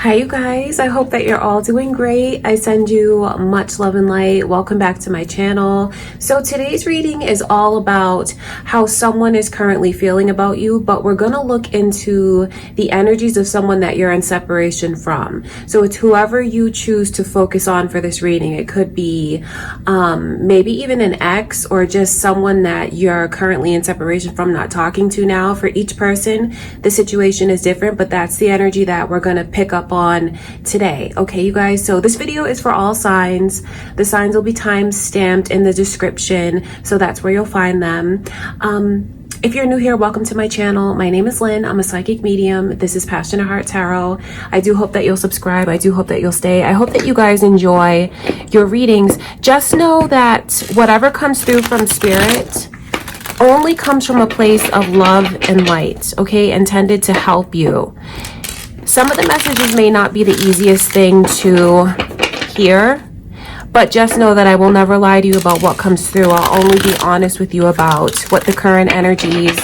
Hi you guys, I hope that you're all doing great. I send you much love and light. Welcome back to my channel. So today's reading is all about how someone is currently feeling about you, but we're gonna look into the energies of someone that you're in separation from. So it's whoever you choose to focus on for this reading. It could be maybe even an ex or just someone that you're currently in separation from, not talking to now. For each person, the situation is different, but that's the energy that we're gonna pick up on today. Okay, you guys, so this video is for all signs. The signs will be time stamped in the description, so that's where you'll find them. If you're new here, welcome to my channel. My name is Lynn. I'm a psychic medium. This is Passionate Heart Tarot. I do hope that you'll subscribe. I do hope that you'll stay. I hope that you guys enjoy your readings. Just know that whatever comes through from spirit only comes from a place of love and light, okay, intended to help you. Some of the messages may not be the easiest thing to hear, but just know that I will never lie to you about what comes through. I'll only be honest with you about what the current energies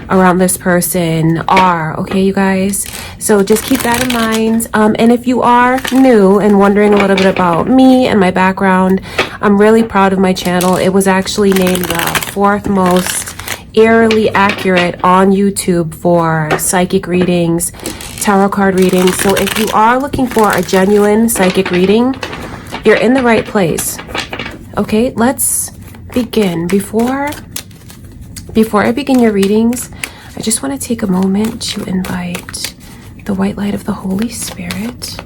around this person are, okay, you guys? So just keep that in mind. And if you are new and wondering a little bit about me and my background, I'm really proud of my channel. It was actually named the 4th most eerily accurate on YouTube for psychic readings, tarot card readings. So if you are looking for a genuine psychic reading, you're in the right place. Okay, let's begin. Before I begin your readings, I just want to take a moment to invite the white light of the Holy Spirit.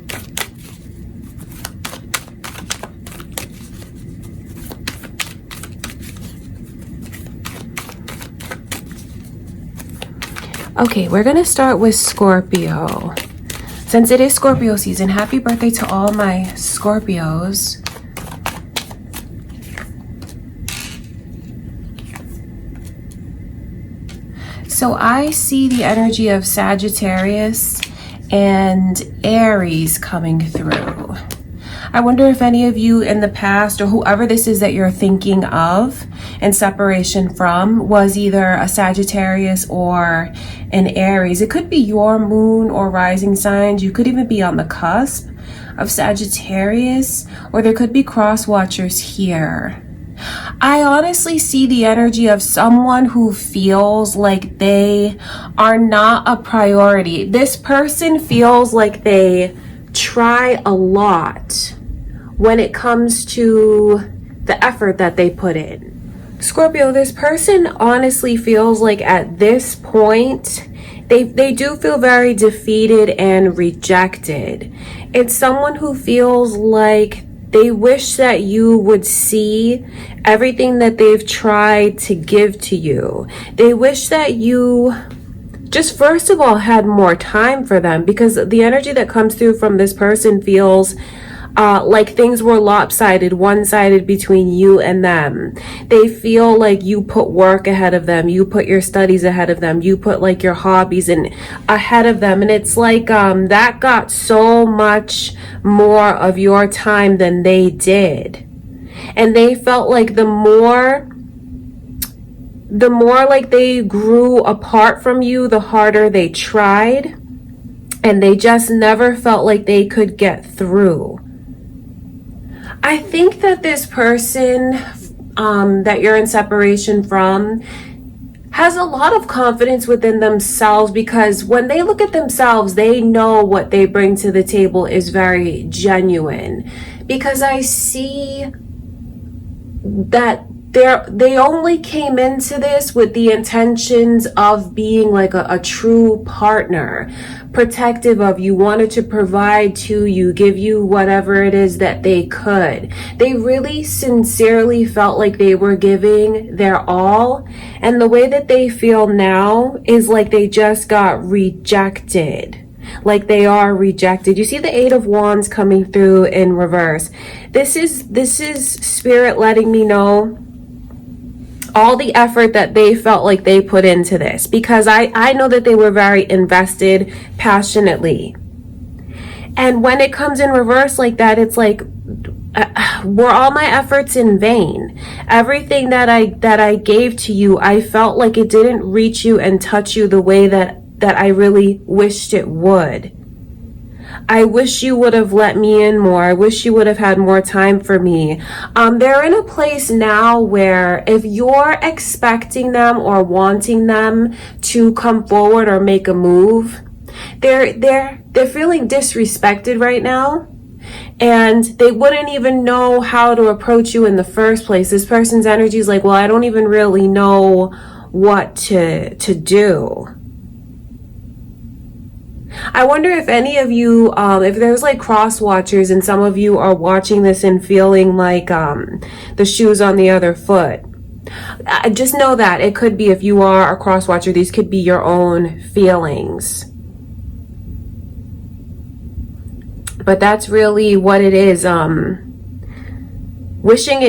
Okay, we're gonna start with Scorpio. Since it is Scorpio season, happy birthday to all my Scorpios. So I see the energy of Sagittarius and Aries coming through. I wonder if any of you in the past, or whoever this is that you're thinking of in separation from, was either a Sagittarius or an Aries. It could be your moon or rising signs. You could even be on the cusp of Sagittarius, or there could be cross watchers here. I honestly see the energy of someone who feels like they are not a priority. This person feels like they try a lot when it comes to the effort that they put in. Scorpio, this person honestly feels like at this point, they do feel very defeated and rejected. It's someone who feels like they wish that you would see everything that they've tried to give to you. They wish that you just first of all had more time for them, because the energy that comes through from this person feels like things were lopsided, one-sided between you and them. They feel like you put work ahead of them, you put your studies ahead of them, you put like your hobbies ahead of them, and it's like that got so much more of your time than they did. And they felt like the more like they grew apart from you, the harder they tried, and they just never felt like they could get through. I think that this person that you're in separation from has a lot of confidence within themselves, because when they look at themselves, they know what they bring to the table is very genuine. Because I see that they only came into this with the intentions of being like a true partner, protective of you, wanted to provide to you, give you whatever it is that they could. They really sincerely felt like they were giving their all, and the way that they feel now is like they just got rejected. Like they are rejected. You see the 8 of Wands coming through in reverse. This is spirit letting me know all the effort that they felt like they put into this, because I know that they were very invested passionately. And when it comes in reverse like that, it's like, were all my efforts in vain? Everything that I gave to you, I felt like it didn't reach you and touch you the way that I really wished it would. I wish you would have let me in more. I wish you would have had more time for me. They're in a place now where if you're expecting them or wanting them to come forward or make a move, they're feeling disrespected right now. And they wouldn't even know how to approach you in the first place. This person's energy is like, well, I don't even really know what to do. I wonder if any of you, if there's like cross watchers and some of you are watching this and feeling like the shoes on the other foot. Just know that it could be, if you are a cross watcher, these could be your own feelings. But that's really what it is. Wishing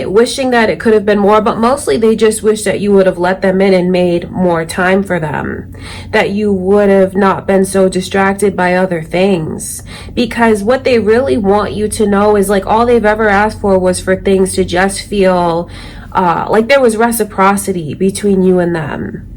that it could have been more, but mostly they just wish that you would have let them in and made more time for them, that you would have not been so distracted by other things, because what they really want you to know is like all they've ever asked for was for things to just feel like there was reciprocity between you and them.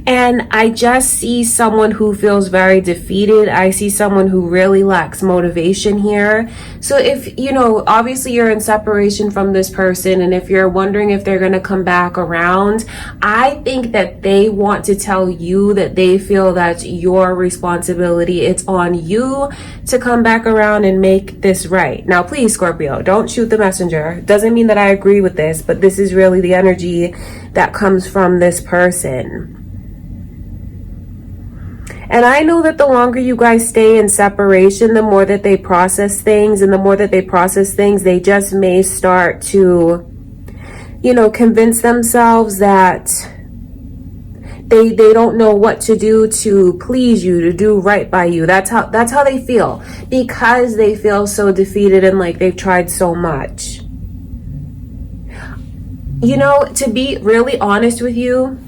And I just see someone who feels very defeated. I see someone who really lacks motivation here. So if, you know, obviously you're in separation from this person, and if you're wondering if they're going to come back around, I think that they want to tell you that they feel that's your responsibility. It's on you to come back around and make this right. Now, please, Scorpio, don't shoot the messenger. Doesn't mean that I agree with this, but this is really the energy that comes from this person. And I know that the longer you guys stay in separation, the more that they process things, and the more that they process things, they just may start to, you know, convince themselves that they don't know what to do to please you, to do right by you. That's how they feel, because they feel so defeated and like they've tried so much. You know, to be really honest with you,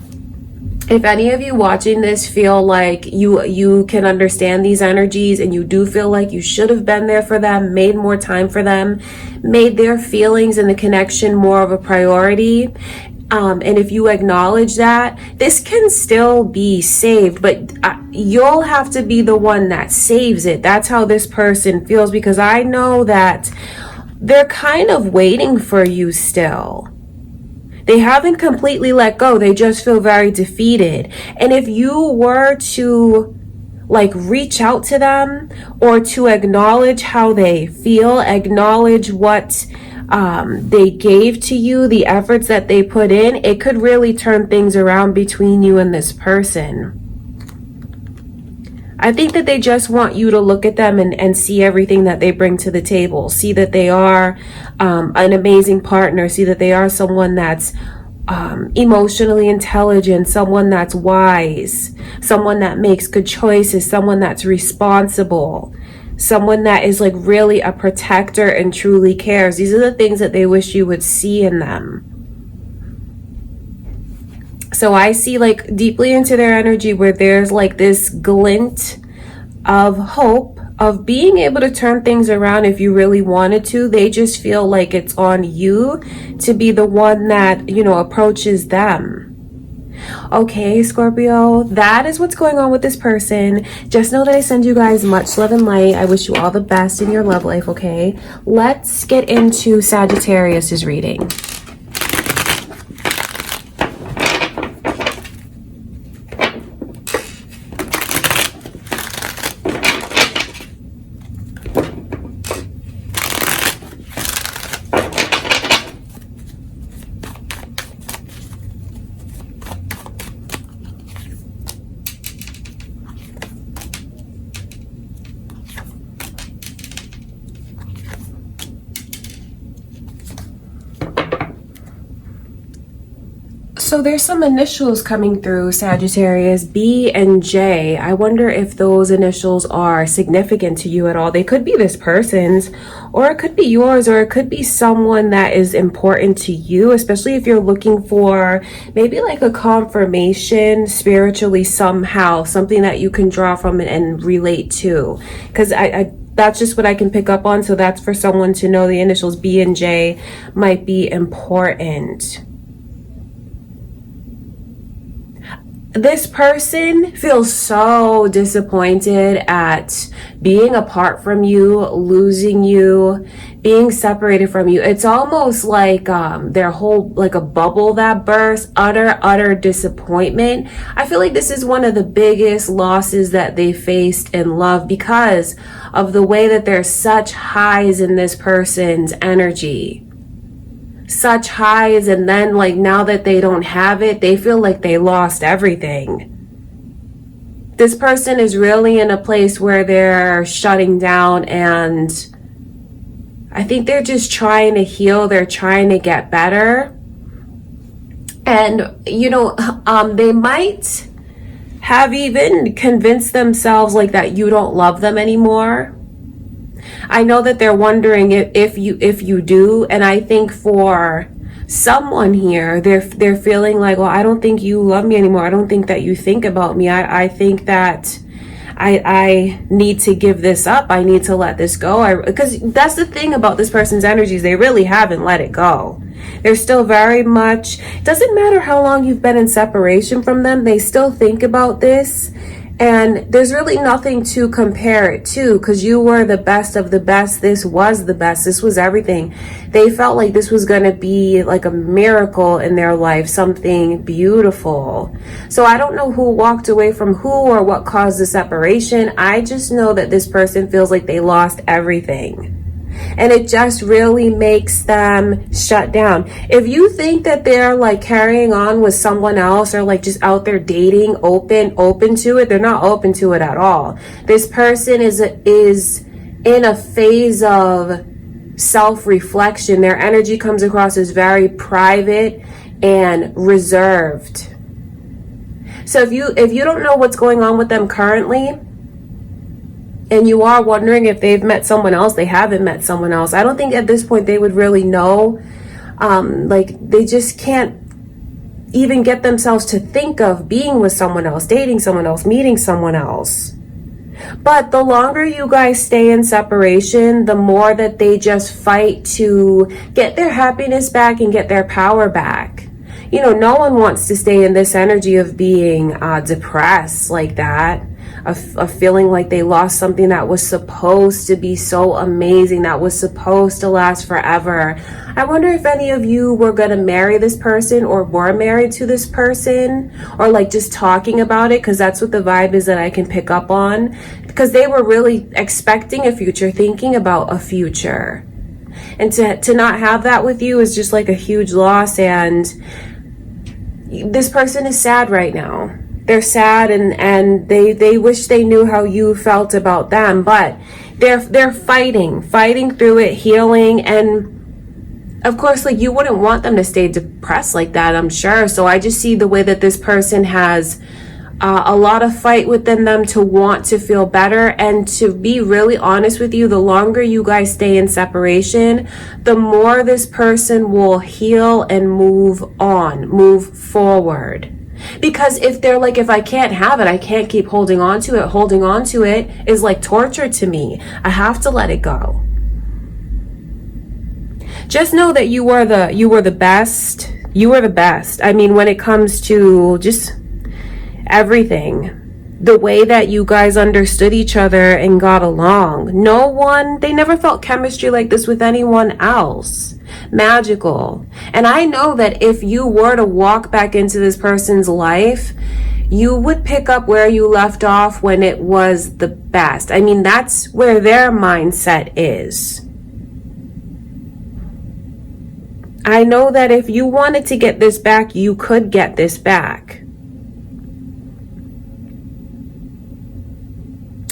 if any of you watching this feel like you can understand these energies, and you do feel like you should have been there for them, made more time for them, made their feelings and the connection more of a priority, and if you acknowledge that, this can still be saved, but you'll have to be the one that saves it. That's how this person feels, because I know that they're kind of waiting for you still. They haven't completely let go. They just feel very defeated. And if you were to like reach out to them, or to acknowledge how they feel, acknowledge what they gave to you, the efforts that they put in, it could really turn things around between you and this person. I think that they just want you to look at them and see everything that they bring to the table. See that they are an amazing partner. See that they are someone that's emotionally intelligent, someone that's wise, someone that makes good choices, someone that's responsible, someone that is like really a protector and truly cares. These are the things that they wish you would see in them. So I see like deeply into their energy where there's like this glint of hope of being able to turn things around if you really wanted to. They just feel like it's on you to be the one that, you know, approaches them. Okay, Scorpio, that is what's going on with this person. Just know that I send you guys much love and light. I wish you all the best in your love life, okay? Let's get into Sagittarius's reading. So there's some initials coming through, Sagittarius, B and J. I wonder if those initials are significant to you at all. They could be this person's, or it could be yours, or it could be someone that is important to you, especially if you're looking for maybe like a confirmation spiritually somehow, something that you can draw from and relate to. Because that's just what I can pick up on. So that's for someone to know the initials B and J might be important. This person feels so disappointed at being apart from you, losing you, being separated from you. It's almost like their whole, like a bubble that bursts, utter disappointment. I feel like this is one of the biggest losses that they faced in love because of the way that there's such highs in this person's energy. Such highs, and then like now that they don't have it, they feel like they lost everything. This person is really in a place where they're shutting down, and I think they're just trying to heal. They're trying to get better. And you know, they might have even convinced themselves like that you don't love them anymore. I know that they're wondering if you do, and I think for someone here, they're feeling like, well, I don't think you love me anymore. I don't think that you think about me. I think that I need to give this up. I need to let this go. Because that's the thing about this person's energies. They really haven't let it go. They're still very much, doesn't matter how long you've been in separation from them, they still think about this. And there's really nothing to compare it to, because you were the best of the best. This was the best. This was everything. They felt like this was going to be like a miracle in their life, something beautiful. So I don't know who walked away from who or what caused the separation. I just know that this person feels like they lost everything. And it just really makes them shut down. If you think that they're like carrying on with someone else or like just out there dating, open to it, they're not open to it at all. This person is in a phase of self-reflection. Their energy comes across as very private and reserved. So if you don't know what's going on with them currently, and you are wondering if they've met someone else, they haven't met someone else. I don't think at this point they would really know. Like they just can't even get themselves to think of being with someone else, dating someone else, meeting someone else. But the longer you guys stay in separation, the more that they just fight to get their happiness back and get their power back. You know, no one wants to stay in this energy of being depressed like that. Of feeling like they lost something that was supposed to be so amazing, that was supposed to last forever. I wonder if any of you were going to marry this person or were married to this person, or like just talking about it, because that's what the vibe is that I can pick up on, because they were really expecting a future, thinking about a future. And to not have that with you is just like a huge loss. And this person is sad right now. They're sad and they wish they knew how you felt about them, but they're fighting through it, healing. And of course, like, you wouldn't want them to stay depressed like that, I'm sure. So I just see the way that this person has a lot of fight within them to want to feel better. And to be really honest with you, the longer you guys stay in separation, the more this person will heal and move on, move forward. Because if they're like, if I can't have it, I can't keep holding on to it. Holding on to it is like torture to me. I have to let it go. Just know that you were the best. You were the best. I mean, when it comes to just everything, the way that you guys understood each other and got along. They never felt chemistry like this with anyone else. Magical. And I know that if you were to walk back into this person's life, you would pick up where you left off when it was the best. I mean, that's where their mindset is. I know that if you wanted to get this back, you could get this back.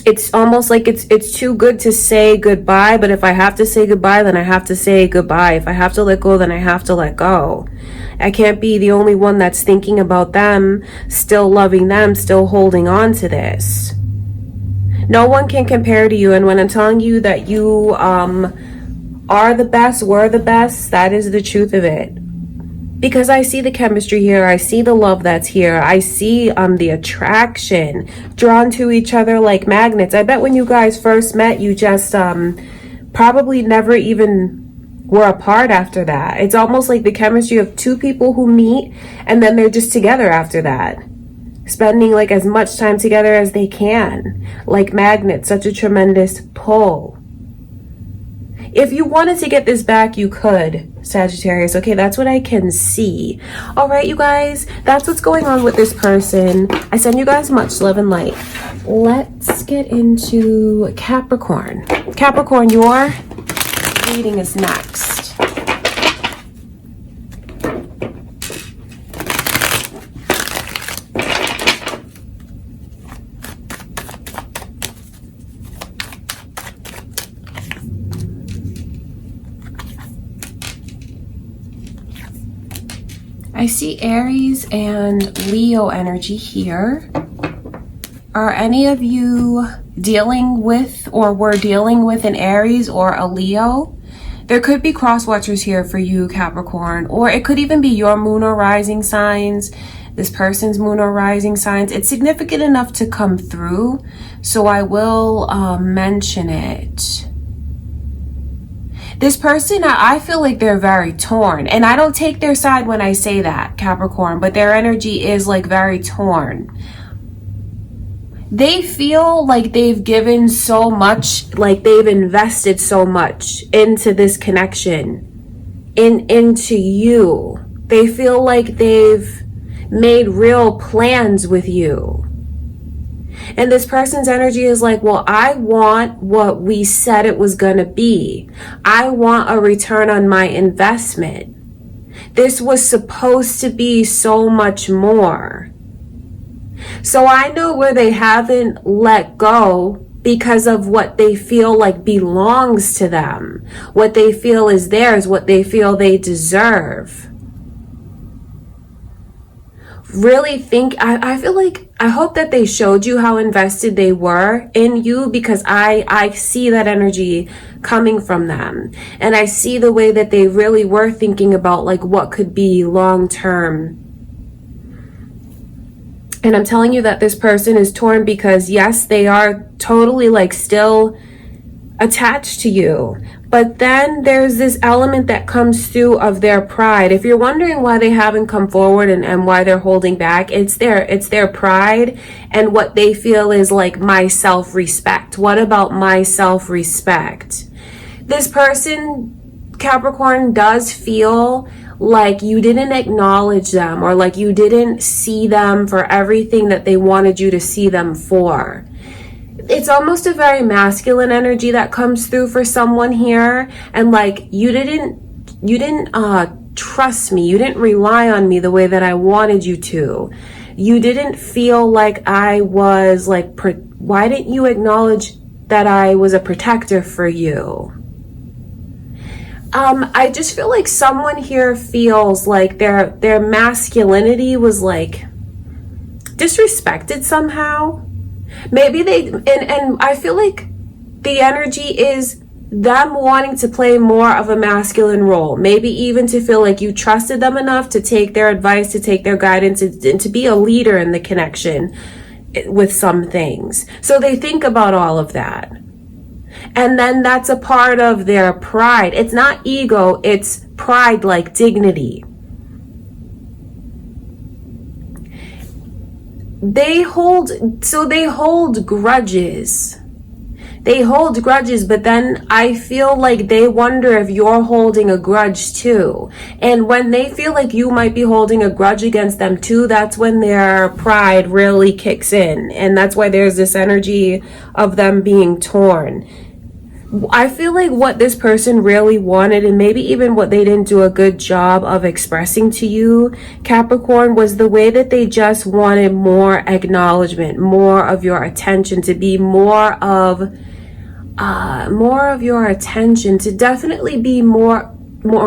It's almost like it's too good to say goodbye, but if I have to say goodbye, then I have to say goodbye. If I have to let go, then I have to let go. I can't be the only one that's thinking about them, still loving them, still holding on to this. No one can compare to you, and when I'm telling you that you are the best, were the best, that is the truth of it. Because I see the chemistry here, I see the love that's here, I see the attraction, drawn to each other like magnets. I bet when you guys first met, you just probably never even were apart after that. It's almost like the chemistry of two people who meet and then they're just together after that. spending like as much time together as they can, like magnets, such a tremendous pull. If you wanted to get this back, you could, Sagittarius. Okay, that's what I can see. All right, you guys, that's what's going on with this person. I send you guys much love and light. Let's get into Capricorn. Capricorn, your reading is next. I see Aries and Leo energy here. Are any of you dealing with or were dealing with an Aries or a Leo? There could be cross watchers here for you, Capricorn, or it could even be your moon or rising signs, this person's moon or rising signs. It's significant enough to come through, so I will mention it. This person, I feel like they're very torn, and I don't take their side when I say that, Capricorn, but their energy is like very torn. They feel like they've given so much, like they've invested so much into this connection, into you. They feel like they've made real plans with you. And this person's energy is like, well, I want what we said it was going to be. I want a return on my investment. This was supposed to be so much more. So I know where they haven't let go because of what they feel like belongs to them, what they feel is theirs, what they feel they deserve. Really think, I feel like, I hope that they showed you how invested they were in you, because I see that energy coming from them. And I see the way that they really were thinking about like what could be long term. And I'm telling you that this person is torn because yes, they are totally like still attached to you. But then there's this element that comes through of their pride. If you're wondering why they haven't come forward and why they're holding back, it's their pride and what they feel is like my self-respect. What about my self-respect? This person, Capricorn, does feel like you didn't acknowledge them, or like you didn't see them for everything that they wanted you to see them for. It's almost a very masculine energy that comes through for someone here, and like you didn't trust me, you didn't rely on me the way that I wanted you to. You didn't feel like I was like, why didn't you acknowledge that I was a protector for you? I just feel like someone here feels like their masculinity was like disrespected somehow. Maybe they, and I feel like the energy is them wanting to play more of a masculine role. Maybe even to feel like you trusted them enough to take their advice, to take their guidance, and to be a leader in the connection with some things. So they think about all of that. And then that's a part of their pride. It's not ego, it's pride, like dignity. They hold grudges. They hold grudges, but then I feel like they wonder if you're holding a grudge too. And when they feel like you might be holding a grudge against them too, that's when their pride really kicks in. And that's why there's this energy of them being torn. I feel like what this person really wanted, and maybe even what they didn't do a good job of expressing to you, Capricorn, was the way that they just wanted more acknowledgement, more of your attention, to be more of your attention, to definitely be more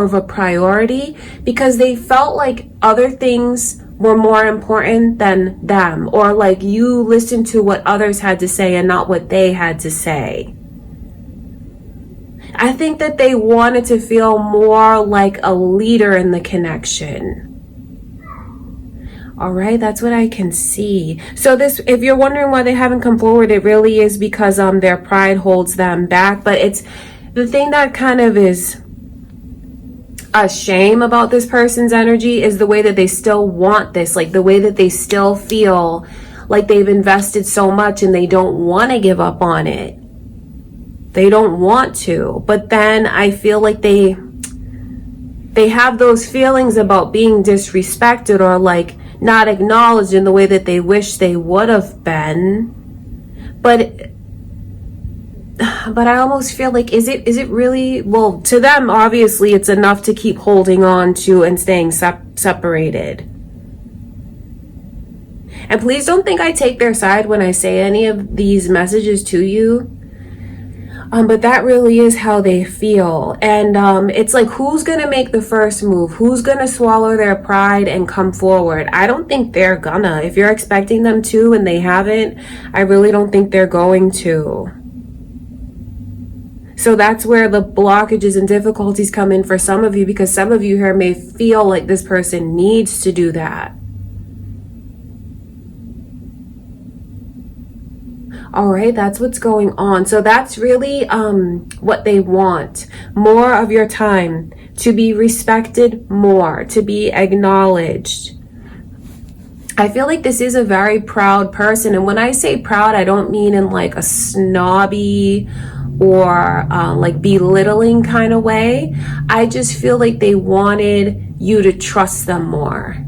of a priority, because they felt like other things were more important than them, or like you listened to what others had to say and not what they had to say. I think that they wanted to feel more like a leader in the connection. All right, that's what I can see. So this, if you're wondering why they haven't come forward, it really is because their pride holds them back. But it's the thing that kind of is a shame about this person's energy is the way that they still want this, like the way that they still feel like they've invested so much and they don't want to give up on it. They don't want to, but then I feel like they have those feelings about being disrespected or like not acknowledged in the way that they wish they would have been. But I almost feel like, is it really, well, to them, obviously it's enough to keep holding on to and staying separated. And please don't think I take their side when I say any of these messages to you. But that really is how they feel. And it's like, who's going to make the first move? Who's going to swallow their pride and come forward? I don't think they're gonna. If you're expecting them to and they haven't, I really don't think they're going to. So that's where the blockages and difficulties come in for some of you, because some of you here may feel like this person needs to do that. All right, that's what's going on. So that's really what they want. More of your time, to be respected more, to be acknowledged. I feel like this is a very proud person. And when I say proud, I don't mean in like a snobby or like belittling kind of way. I just feel like they wanted you to trust them more,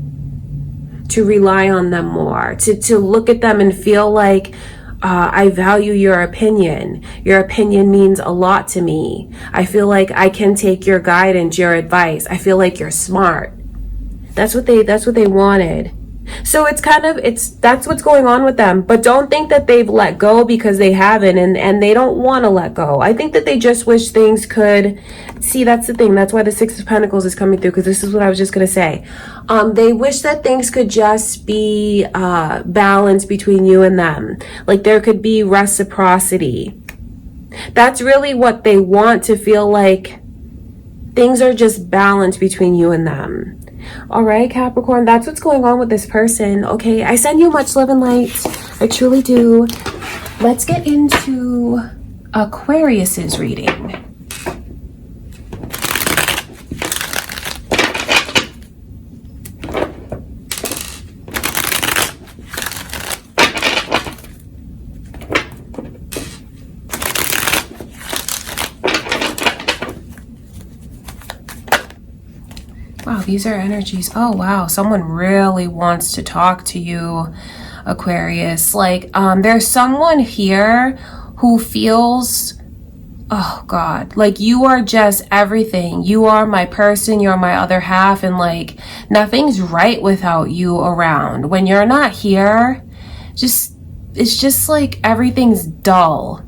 to rely on them more, to look at them and feel like, I value your opinion. Your opinion means a lot to me. I feel like I can take your guidance, your advice. I feel like you're smart. That's what they wanted. So that's what's going on with them. But don't think that they've let go, because they haven't, and they don't want to let go. I think that they just wish things could, see, that's the thing. That's why the Six of Pentacles is coming through, because this is what I was just going to say. They wish that things could just be balanced between you and them. Like there could be reciprocity. That's really what they want, to feel like things are just balanced between you and them. All right, Capricorn, that's what's going on with this person. Okay, I send you much love and light. I truly do. Let's get into Aquarius's reading. Wow, these are energies. Oh, wow. Someone really wants to talk to you, Aquarius. Like, there's someone here who feels, oh God, like you are just everything. You are my person. You're my other half. And like, nothing's right without you around. When you're not here, it's just like everything's dull.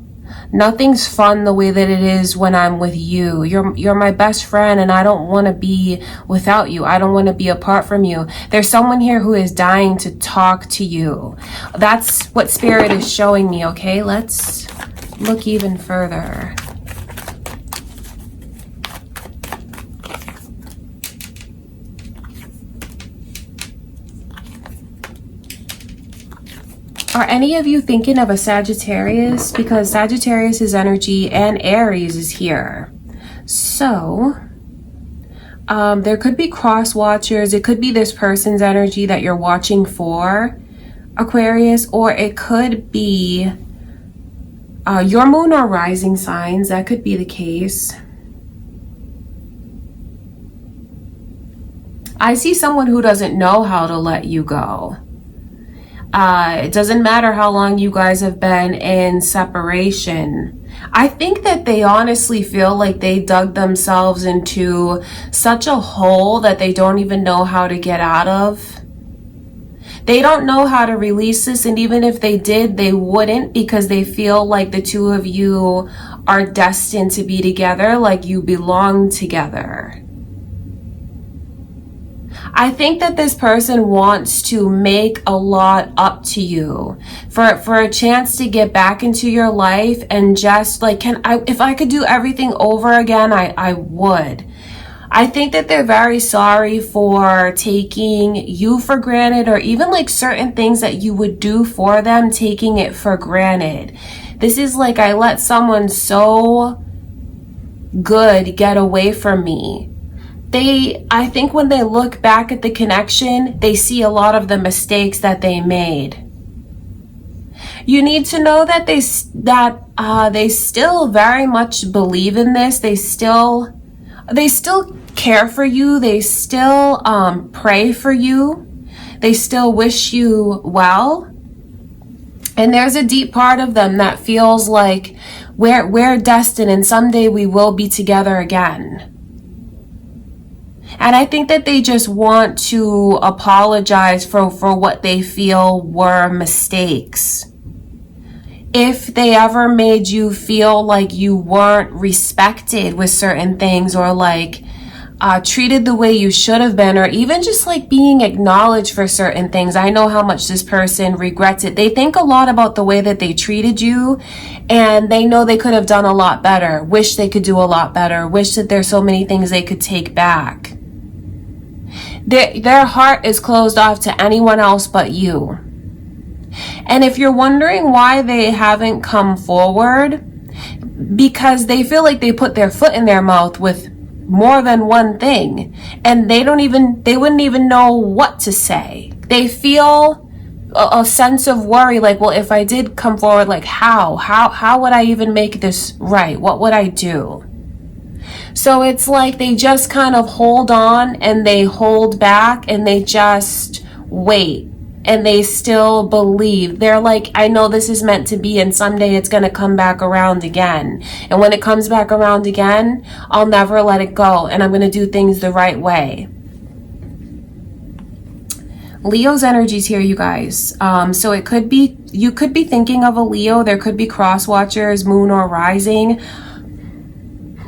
Nothing's fun the way that it is when I'm with you. You're my best friend, and I don't want to be without you. I don't want to be apart from you. There's someone here who is dying to talk to you. That's what Spirit is showing me, okay? Let's look even further. Are any of you thinking of a Sagittarius? Because Sagittarius's energy and Aries is here. So, there could be cross watchers. It could be this person's energy that you're watching for, Aquarius. Or it could be your moon or rising signs. That could be the case. I see someone who doesn't know how to let you go. It doesn't matter how long you guys have been in separation. I think that they honestly feel like they dug themselves into such a hole that they don't even know how to get out of. They don't know how to release this, and even if they did, they wouldn't, because they feel like the two of you are destined to be together, like you belong together. I think that this person wants to make a lot up to you for a chance to get back into your life, and just like, if I could do everything over again, I would. I think that they're very sorry for taking you for granted, or even like certain things that you would do for them, taking it for granted. This is like, I let someone so good get away from me. I think when they look back at the connection, they see a lot of the mistakes that they made. You need to know that they still very much believe in this. They still care for you. They still pray for you. They still wish you well. And there's a deep part of them that feels like we're destined and someday we will be together again. And I think that they just want to apologize for what they feel were mistakes. If they ever made you feel like you weren't respected with certain things, or like treated the way you should have been, or even just like being acknowledged for certain things, I know how much this person regrets it. They think a lot about the way that they treated you, and they know they could have done a lot better, wish they could do a lot better, wish that there's so many things they could take back. Their heart is closed off to anyone else but you. And if you're wondering why they haven't come forward, because they feel like they put their foot in their mouth with more than one thing, and they wouldn't even know what to say. They feel a sense of worry, like, well, if I did come forward, like how would I even make this right? What would I do? So it's like they just kind of hold on and they hold back and they just wait, and they still believe. They're like, I know this is meant to be, and someday it's going to come back around again. And when it comes back around again, I'll never let it go, and I'm going to do things the right way. Leo's energies here, you guys. So it could be, you could be thinking of a Leo. There could be cross watchers, moon or rising.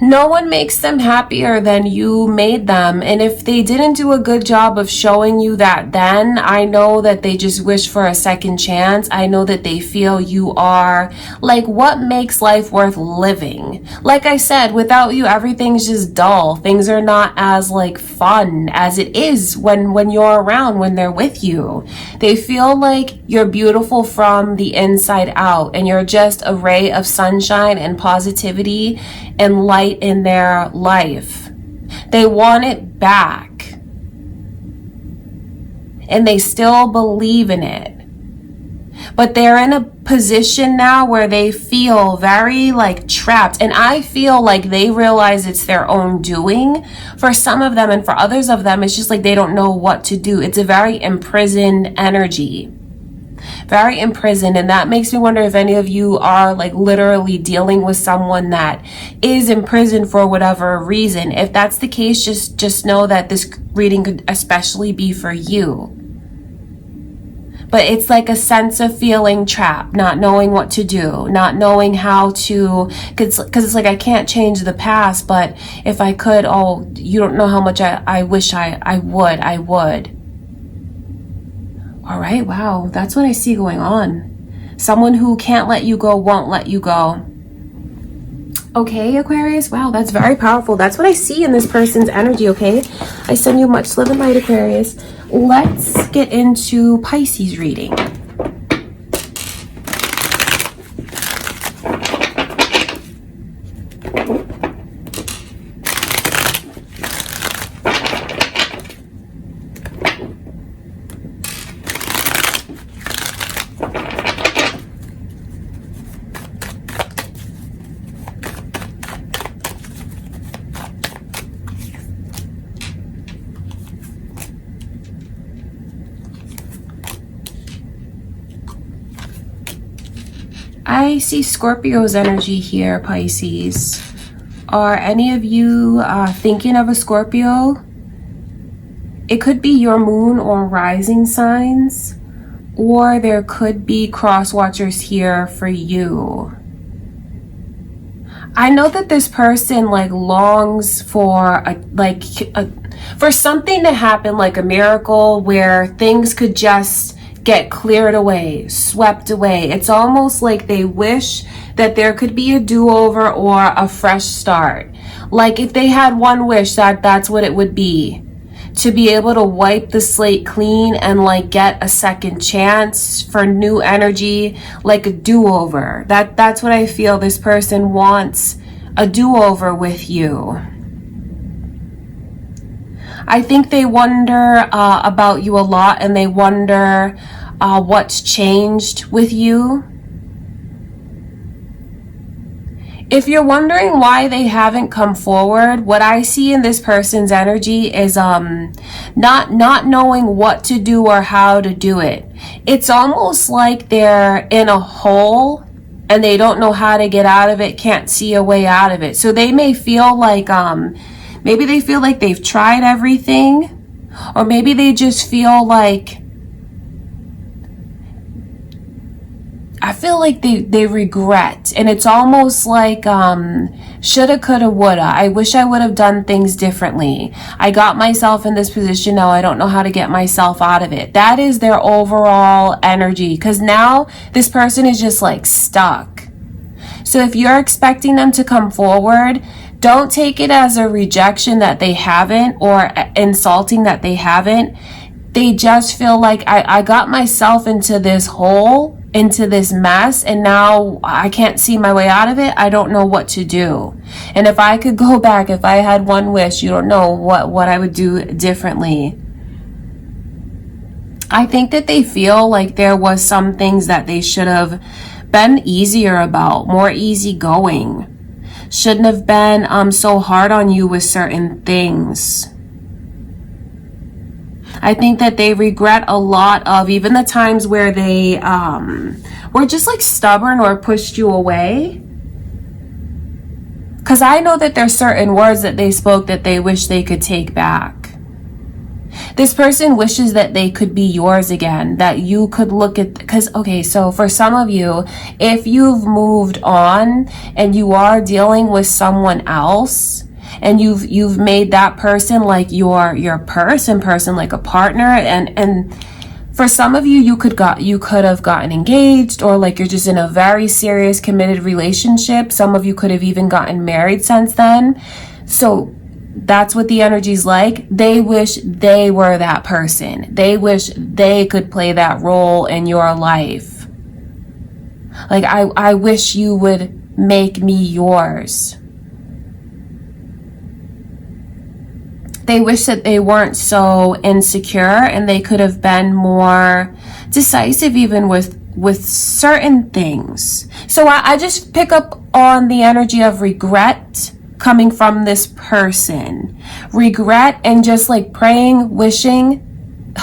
No one makes them happier than you made them. And if they didn't do a good job of showing you that then, I know that they just wish for a second chance. I know that they feel you are like what makes life worth living. Like I said, without you, everything's just dull. Things are not as like fun as it is when you're around, when they're with you. They feel like you're beautiful from the inside out, and you're just a ray of sunshine and positivity and light in their life. They want it back, and they still believe in it, but they're in a position now where they feel very like trapped, and I feel like they realize it's their own doing for some of them, and for others of them it's just like they don't know what to do. It's a very imprisoned energy, very imprisoned. And that makes me wonder if any of you are like literally dealing with someone that is imprisoned for whatever reason. If that's the case, just know that this reading could especially be for you. But it's like a sense of feeling trapped, not knowing what to do, not knowing how to, because it's like, I can't change the past, but if I could, oh, you don't know how much I wish I would. All right, wow, that's what I see going on. Someone who can't let you go, won't let you go. Okay, Aquarius, wow, that's very powerful. That's what I see in this person's energy, okay? I send you much love and light, Aquarius. Let's get into Pisces reading. I see Scorpio's energy here, Pisces. Are any of you thinking of a Scorpio? It could be your moon or rising signs, or there could be cross watchers here for you. I know that this person like longs for for something to happen, like a miracle where things could just get cleared away, swept away. It's almost like they wish that there could be a do-over or a fresh start. Like if they had one wish, that's what it would be. To be able to wipe the slate clean and like get a second chance for new energy, like a do-over. That's what I feel. This person wants a do-over with you. I think they wonder about you a lot, and they wonder what's changed with you. If you're wondering why they haven't come forward, what I see in this person's energy is not knowing what to do or how to do it. It's almost like they're in a hole and they don't know how to get out of it, can't see a way out of it. So they may feel like maybe they feel like they've tried everything, or maybe they just feel like, I feel like they regret, and it's almost like shoulda, coulda, woulda. I wish I would have done things differently. I got myself in this position, now I don't know how to get myself out of it. That is their overall energy, because now this person is just like stuck. So if you're expecting them to come forward, don't take it as a rejection that they haven't, or insulting that they haven't. They just feel like I got myself into this hole, into this mess, and now I can't see my way out of it. I don't know what to do. And if I could go back, if I had one wish, you don't know what I would do differently. I think that they feel like there was some things that they should have been easier about, more easygoing. Shouldn't have been so hard on you with certain things. I think that they regret a lot of even the times where they were just like stubborn or pushed you away. Because I know that there's certain words that they spoke that they wish they could take back. This person wishes that they could be yours again, that you could look at, because, okay, so for some of you, if you've moved on and you are dealing with someone else, and you've made that person like your person, like a partner, and for some of you, you could have gotten engaged, or like you're just in a very serious committed relationship. Some of you could have even gotten married since then. So that's what the energy's like. They wish they were that person. They wish they could play that role in your life. Like, I wish you would make me yours. They wish that they weren't so insecure and they could have been more decisive even with certain things. So I just pick up on the energy of regret coming from this person. Regret and just like praying, wishing.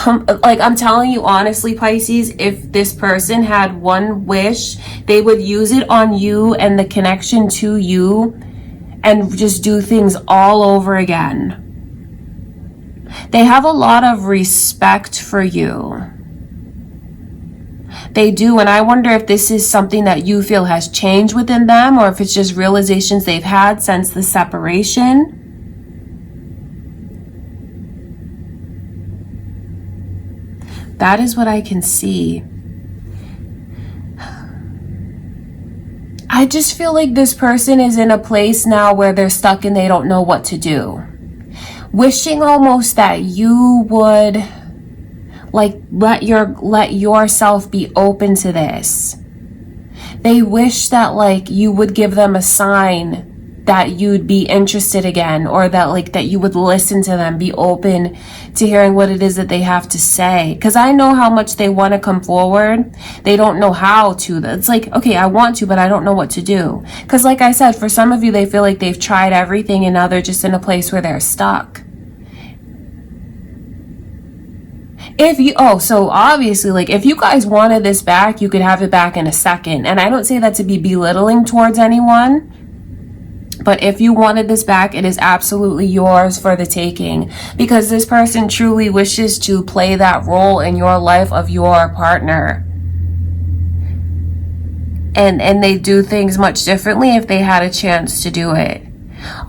Like, I'm telling you honestly, Pisces, if this person had one wish, they would use it on you and the connection to you and just do things all over again. They have a lot of respect for you. They do, and I wonder if this is something that you feel has changed within them, or if it's just realizations they've had since the separation. That is what I can see. I just feel like this person is in a place now where they're stuck and they don't know what to do. Wishing almost that you would like let yourself be open to this. They wish that like you would give them a sign that you'd be interested again, or that you would listen to them, be open to hearing what it is that they have to say. Because I know how much they want to come forward. They don't know how to. It's like, okay, I want to, but I don't know what to do. Because like I said, for some of you, they feel like they've tried everything and now they're just in a place where they're stuck. So obviously, like, if you guys wanted this back, you could have it back in a second. And I don't say that to be belittling towards anyone. But if you wanted this back, it is absolutely yours for the taking, because this person truly wishes to play that role in your life of your partner. And they do things much differently if they had a chance to do it.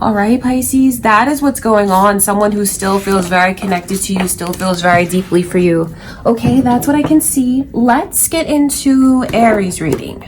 All right, Pisces, that is what's going on. Someone who still feels very connected to you, still feels very deeply for you. Okay, that's what I can see. Let's get into Aries reading.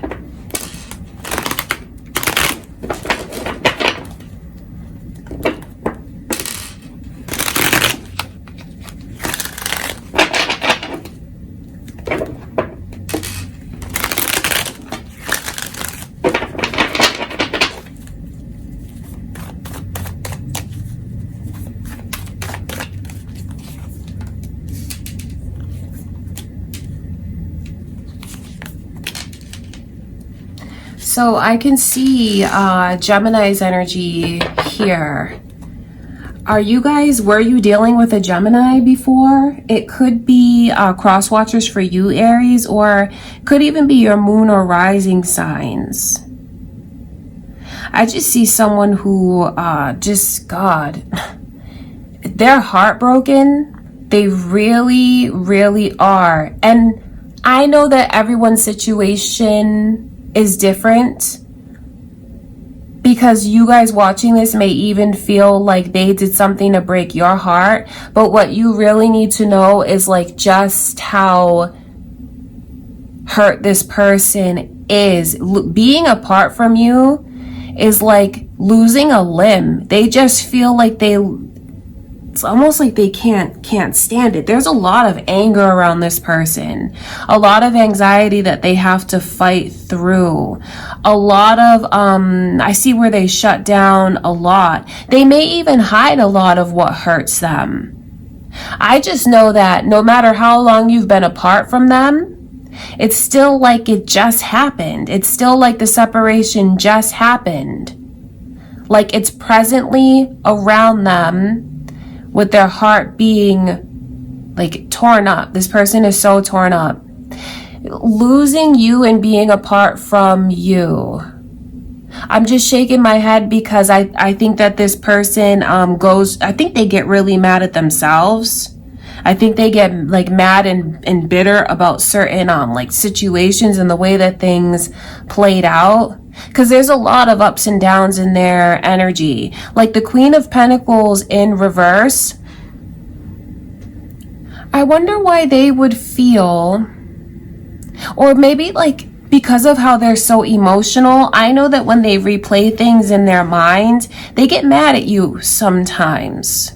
So I can see Gemini's energy here. Were you dealing with a Gemini before? It could be cross watchers for you, Aries, or could even be your moon or rising signs. I just see someone who they're heartbroken. They really, really are. And I know that everyone's situation is different, because you guys watching this may even feel like they did something to break your heart. But what you really need to know is like just how hurt this person is. Being apart from you is like losing a limb. They just feel like it's almost like they can't stand it. There's a lot of anger around this person, a lot of anxiety that they have to fight through, a lot of I see where they shut down a lot. They may even hide a lot of what hurts them. I just know that no matter how long you've been apart from them, it's still like it just happened. It's still like the separation just happened. Like it's presently around them, with their heart being like torn up. This person is so torn up. Losing you and being apart from you. I'm just shaking my head because I think that this person I think they get really mad at themselves. I think they get like mad and bitter about certain like situations and the way that things played out. Because there's a lot of ups and downs in their energy. Like the Queen of Pentacles in reverse. I wonder why they would feel, or maybe like because of how they're so emotional. I know that when they replay things in their mind, they get mad at you sometimes.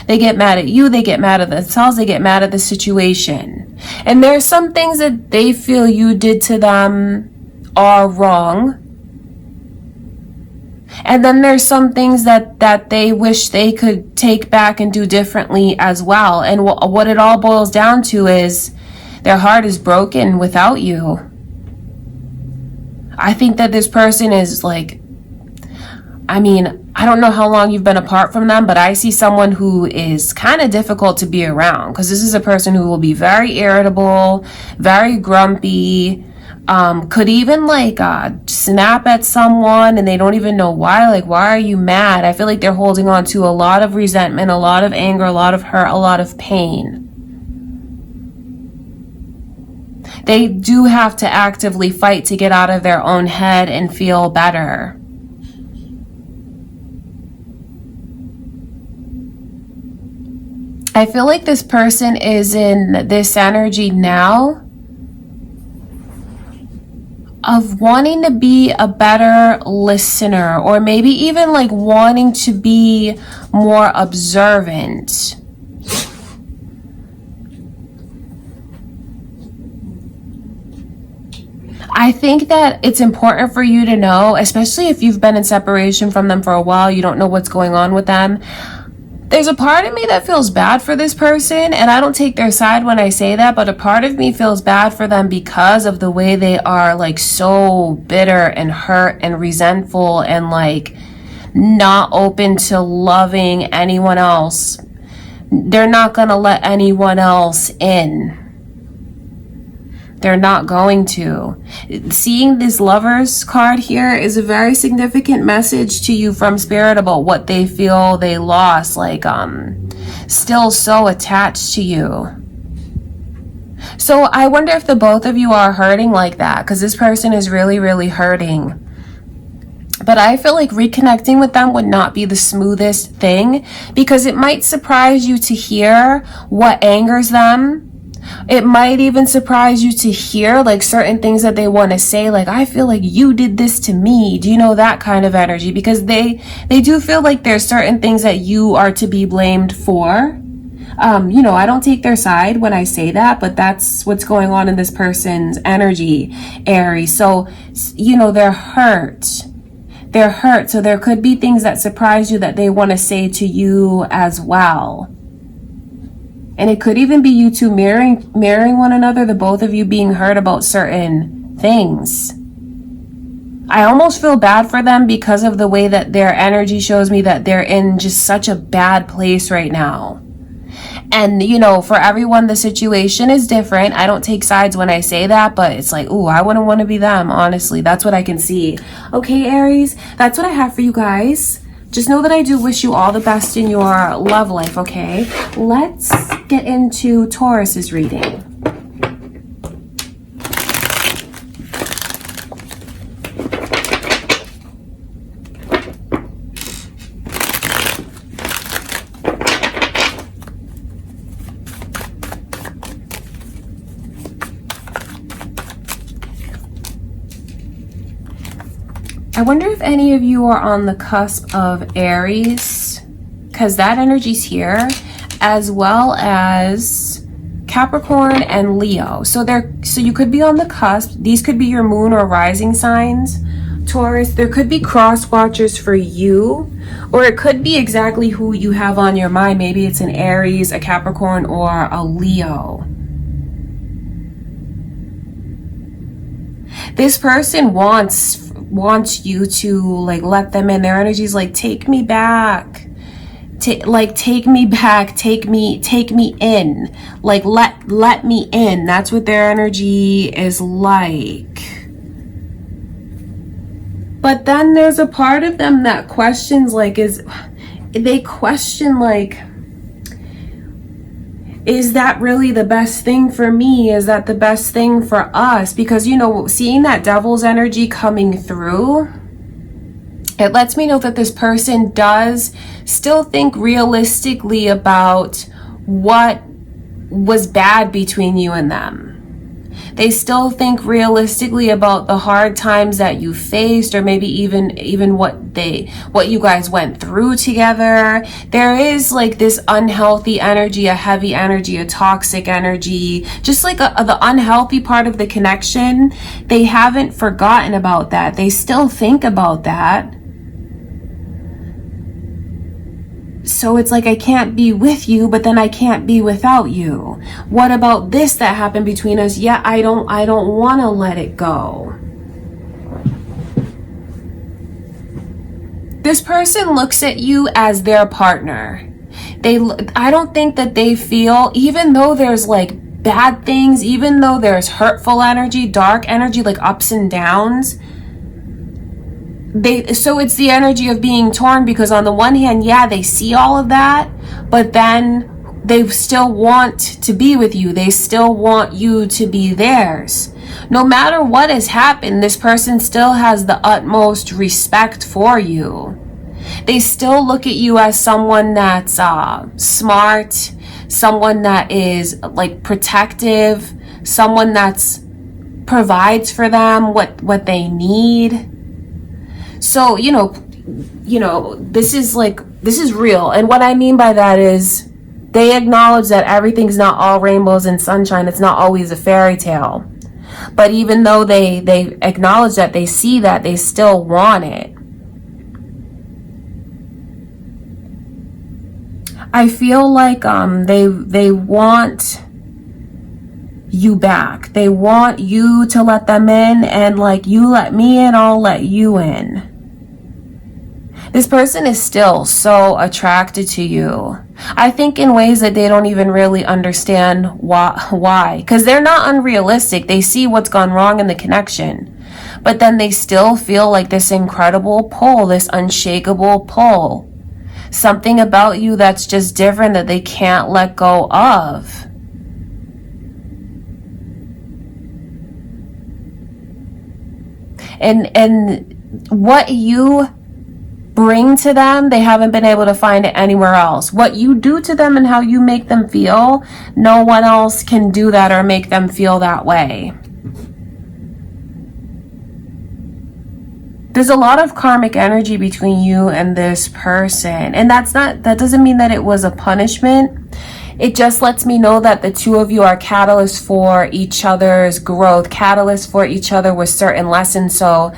They get mad at you, they get mad at themselves, they get mad at the situation. And there's some things that they feel you did to them are wrong. And then there's some things that they wish they could take back and do differently as well. And what it all boils down to is their heart is broken without you. I think that this person is like, I don't know how long you've been apart from them, but I see someone who is kind of difficult to be around, because this is a person who will be very irritable, very grumpy, could even like snap at someone and they don't even know why. Like, why are you mad? I feel like they're holding on to a lot of resentment, a lot of anger, a lot of hurt, a lot of pain. They do have to actively fight to get out of their own head and feel better. I feel like this person is in this energy now of wanting to be a better listener, or maybe even like wanting to be more observant. I think that it's important for you to know, especially if you've been in separation from them for a while, you don't know what's going on with them. There's a part of me that feels bad for this person, and I don't take their side when I say that, but a part of me feels bad for them because of the way they are like so bitter and hurt and resentful and like not open to loving anyone else. They're not gonna let anyone else in. They're not going to. Seeing this Lovers card here is a very significant message to you from Spirit about what they feel they lost, like still so attached to you. So I wonder if the both of you are hurting like that, because this person is really, really hurting. But I feel like reconnecting with them would not be the smoothest thing, because it might surprise you to hear what angers them. It might even surprise you to hear like certain things that they want to say, like, I feel like you did this to me. Do you know, that kind of energy? Because they do feel like there's certain things that you are to be blamed for. I don't take their side when I say that, but that's what's going on in this person's energy, Aries. So, they're hurt. They're hurt. So there could be things that surprise you that they want to say to you as well. And it could even be you two mirroring one another, the both of you being hurt about certain things. I almost feel bad for them because of the way that their energy shows me that they're in just such a bad place right now. And, you know, for everyone, the situation is different. I don't take sides when I say that, but it's like, ooh, I wouldn't want to be them, honestly. That's what I can see. Okay, Aries, that's what I have for you guys. Just know that I do wish you all the best in your love life, okay? Let's get into Taurus's reading. I wonder if any of you are on the cusp of Aries, because that energy's here, as well as Capricorn and Leo. So you could be on the cusp. These could be your moon or rising signs. Taurus, there could be cross watchers for you, or it could be exactly who you have on your mind. Maybe it's an Aries, a Capricorn, or a Leo. This person wants you to like let them in. Their energy is like, take me back, take me back, take me in, like let me in. That's what their energy is like. But then there's a part of them that questions, like, is that really the best thing for me? Is that the best thing for us? Because, you know, seeing that devil's energy coming through, it lets me know that this person does still think realistically about what was bad between you and them. They still think realistically about the hard times that you faced, or maybe even what you guys went through together. There is like this unhealthy energy, a heavy energy, a toxic energy, just like the unhealthy part of the connection. They haven't forgotten about that. They still think about that. So it's like, I can't be with you, but then I can't be without you. What about this that happened between us? Yeah, I don't want to let it go. This person looks at you as their partner. I don't think that they feel, even though there's like bad things, even though there's hurtful energy, dark energy, like ups and downs, so it's the energy of being torn, because on the one hand, yeah, they see all of that, but then they still want to be with you. They still want you to be theirs. No matter what has happened, this person still has the utmost respect for you. They still look at you as someone that's smart, someone that is like protective, someone that's provides for them what they need. So, you know, this is real. And what I mean by that is they acknowledge that everything's not all rainbows and sunshine. It's not always a fairy tale. But even though they acknowledge that, they see that, they still want it. I feel like they want you back. They want you to let them in, and like, you let me in, I'll let you in. This person is still so attracted to you. I think in ways that they don't even really understand why. Because they're not unrealistic. They see what's gone wrong in the connection. But then they still feel like this incredible pull, this unshakable pull. Something about you that's just different that they can't let go of. And what you bring to them, they haven't been able to find it anywhere else. What you do to them and how you make them feel, no one else can do that or make them feel that way. There's a lot of karmic energy between you and this person, and that doesn't mean that it was a punishment. It just lets me know that the two of you are catalysts for each other's growth, catalysts for each other with certain lessons. So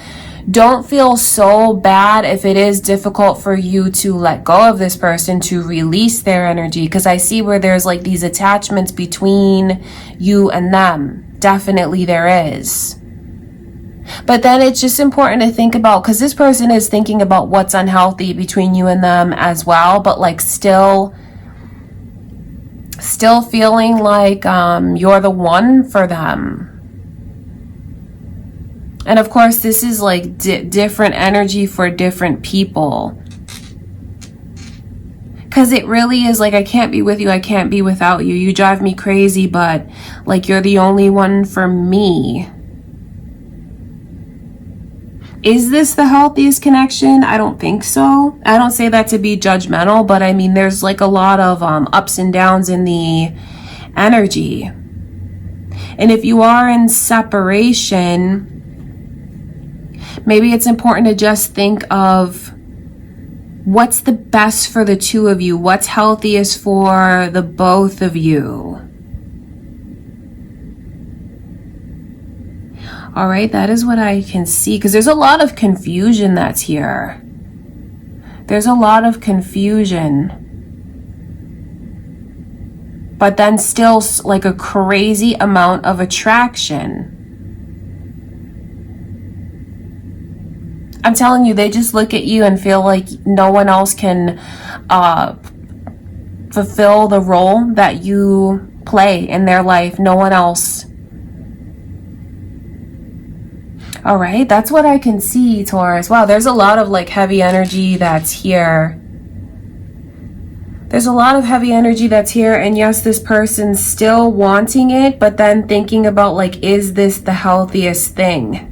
don't feel so bad if it is difficult for you to let go of this person, to release their energy, because I see where there's like these attachments between you and them. Definitely there is. But then it's just important to think about, because this person is thinking about what's unhealthy between you and them as well, but like still feeling like you're the one for them. And of course, this is like different energy for different people. Because it really is like, I can't be with you, I can't be without you. You drive me crazy, but like you're the only one for me. Is this the healthiest connection? I don't think so. I don't say that to be judgmental, but I mean, there's like a lot of ups and downs in the energy. And if you are in separation, maybe it's important to just think of what's the best for the two of you, what's healthiest for the both of you. All right, that is what I can see, because there's a lot of confusion that's here. There's a lot of confusion. But then still like a crazy amount of attraction. I'm telling you, they just look at you and feel like no one else can fulfill the role that you play in their life. No one else. All right, that's what I can see, Taurus. Wow, there's a lot of like heavy energy that's here. There's a lot of heavy energy that's here. And yes, this person's still wanting it, but then thinking about like, is this the healthiest thing?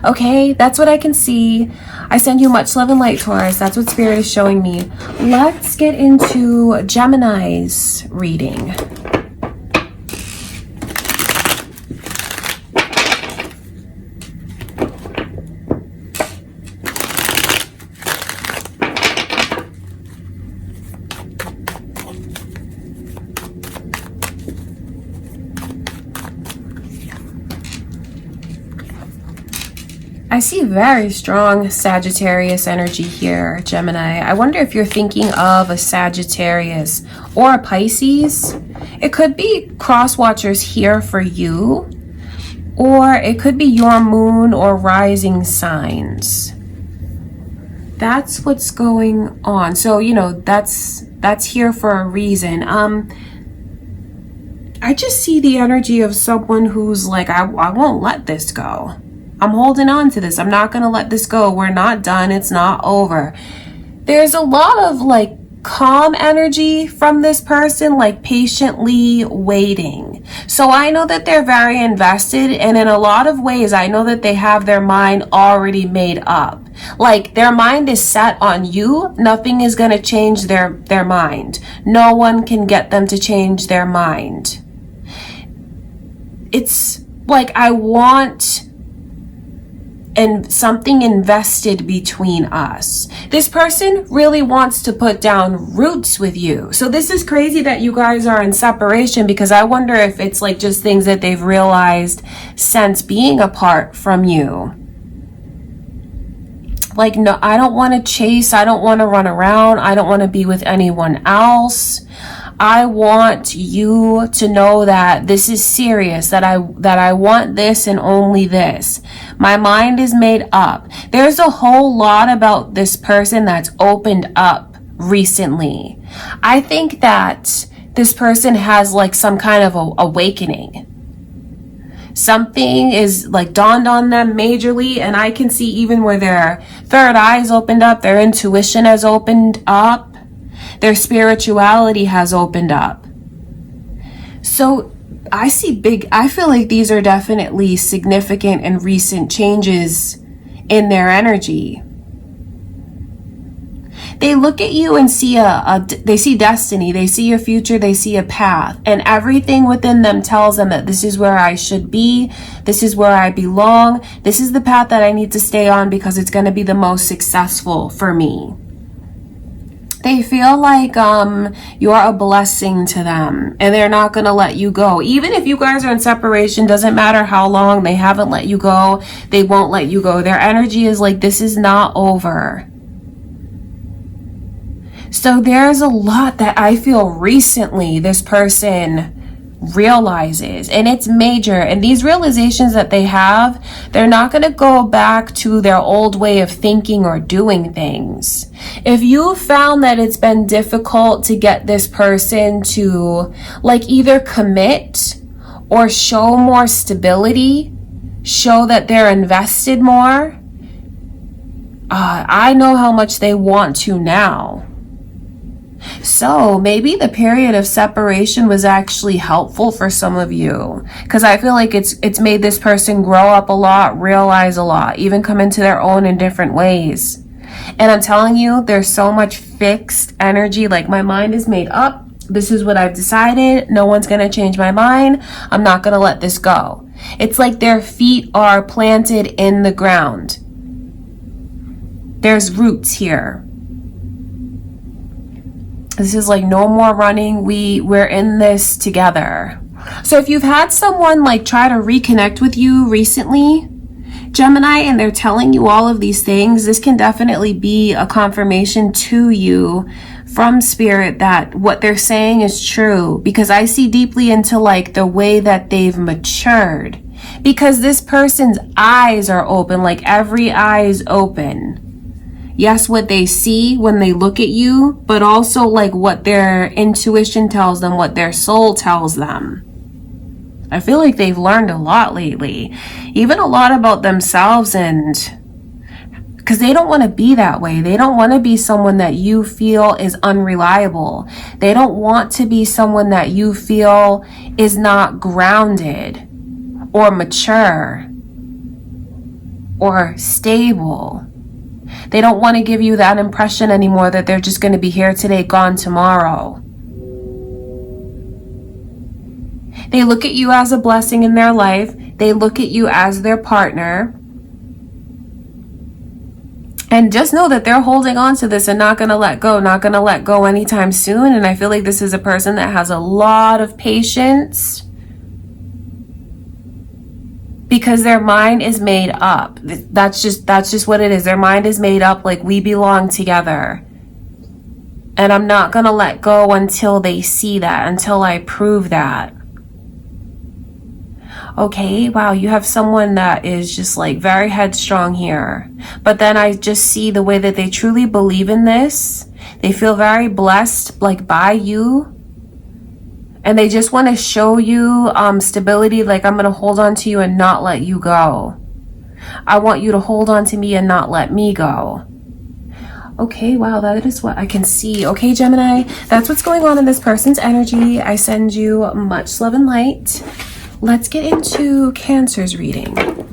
Okay, that's what I can see. I send you much love and light, Taurus. That's what Spirit is showing me. Let's get into Gemini's reading. I see very strong Sagittarius energy here, Gemini. I wonder if you're thinking of a Sagittarius or a Pisces. It could be cross watchers here for you, or it could be your moon or rising signs. That's what's going on. So, you know, that's here for a reason. I just see the energy of someone who's like, I won't let this go. I'm holding on to this. I'm not going to let this go. We're not done. It's not over. There's a lot of like calm energy from this person, like patiently waiting. So I know that they're very invested. And in a lot of ways, I know that they have their mind already made up. Like their mind is set on you. Nothing is going to change their mind. No one can get them to change their mind. It's like, I want and something invested between us. This person really wants to put down roots with you. So this is crazy that you guys are in separation, because I wonder if it's like just things that they've realized since being apart from you. Like, no, I don't want to chase. I don't want to run around. I don't want to be with anyone else. I want you to know that this is serious, that I want this and only this. My mind is made up. There's a whole lot about this person that's opened up recently. I think that this person has like some kind of awakening. Something is like dawned on them majorly, and I can see even where their third eye's opened up, their intuition has opened up. Their spirituality has opened up. So I feel like these are definitely significant and recent changes in their energy. They look at you and see they see destiny, they see a future, they see a path, and everything within them tells them that this is where I should be, this is where I belong, this is the path that I need to stay on because it's going to be the most successful for me. They feel like you're a blessing to them, and they're not going to let you go. Even if you guys are in separation, doesn't matter how long, they haven't let you go, they won't let you go. Their energy is like, this is not over. So there's a lot that I feel recently this person realizes, and it's major. And these realizations that they have, they're not going to go back to their old way of thinking or doing things. If you found that it's been difficult to get this person to like either commit or show more stability, show that they're invested more, I know how much they want to now. So maybe the period of separation was actually helpful for some of you, because I feel like it's made this person grow up a lot, realize a lot, even come into their own in different ways. And I'm telling you, there's so much fixed energy. Like, my mind is made up. This is what I've decided. No one's going to change my mind. I'm not going to let this go. It's like their feet are planted in the ground. There's roots here. This is like no more running. We're in this together. So if you've had someone like try to reconnect with you recently, Gemini, and they're telling you all of these things, this can definitely be a confirmation to you from spirit that what they're saying is true, because I see deeply into like the way that they've matured, because this person's eyes are open, like every eye is open. Yes, what they see when they look at you, but also like what their intuition tells them, what their soul tells them. I feel like they've learned a lot lately, even a lot about themselves, and because they don't want to be that way. They don't want to be someone that you feel is unreliable. They don't want to be someone that you feel is not grounded or mature or stable. They don't want to give you that impression anymore that they're just going to be here today, gone tomorrow. They look at you as a blessing in their life. They look at you as their partner. And just know that they're holding on to this and not going to let go, not going to let go anytime soon. And I feel like this is a person that has a lot of patience, because their mind is made up. That's just what it is. Their mind is made up, like we belong together. And I'm not going to let go until they see that, until I prove that. Okay, wow, you have someone that is just like very headstrong here. But then I just see the way that they truly believe in this. They feel very blessed, like by you. And they just want to show you stability, like I'm going to hold on to you and not let you go. I want you to hold on to me and not let me go. Okay, wow, that is what I can see. Okay, Gemini, that's what's going on in this person's energy. I send you much love and light. Let's get into Cancer's reading.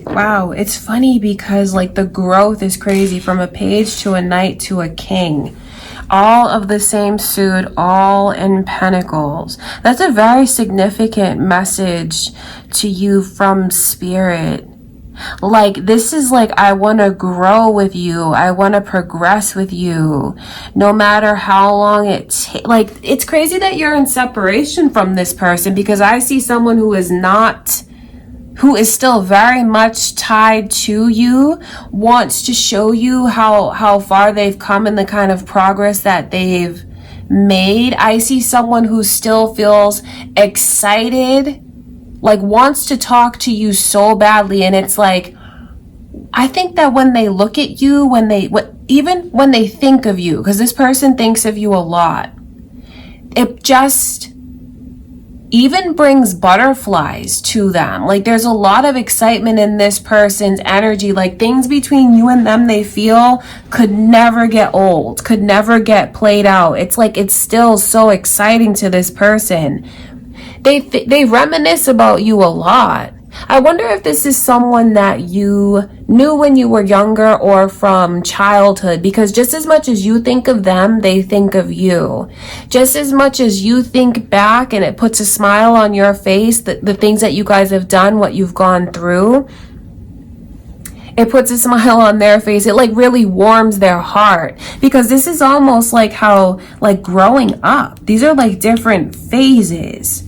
Wow, it's funny because like the growth is crazy, from a page to a knight to a king. All of the same suit, all in pentacles. That's a very significant message to you from spirit. Like, this is like, I want to grow with you. I want to progress with you. No matter how long it takes. Like, it's crazy that you're in separation from this person, because I see someone who is still very much tied to you, wants to show you how far they've come and the kind of progress that they've made. I see someone who still feels excited, like wants to talk to you so badly. And it's like, I think that when they look at you, even when they think of you, because this person thinks of you a lot, it just even brings butterflies to them. Like, there's a lot of excitement in this person's energy. Like, things between you and them, they feel could never get old, could never get played out. It's like, it's still so exciting to this person. They reminisce about you a lot. I wonder if this is someone that you knew when you were younger or from childhood, because just as much as you think of them, they think of you. Just as much as you think back and it puts a smile on your face, the things that you guys have done, what you've gone through, it puts a smile on their face. It like really warms their heart, because this is almost like how, like, growing up, these are like different phases.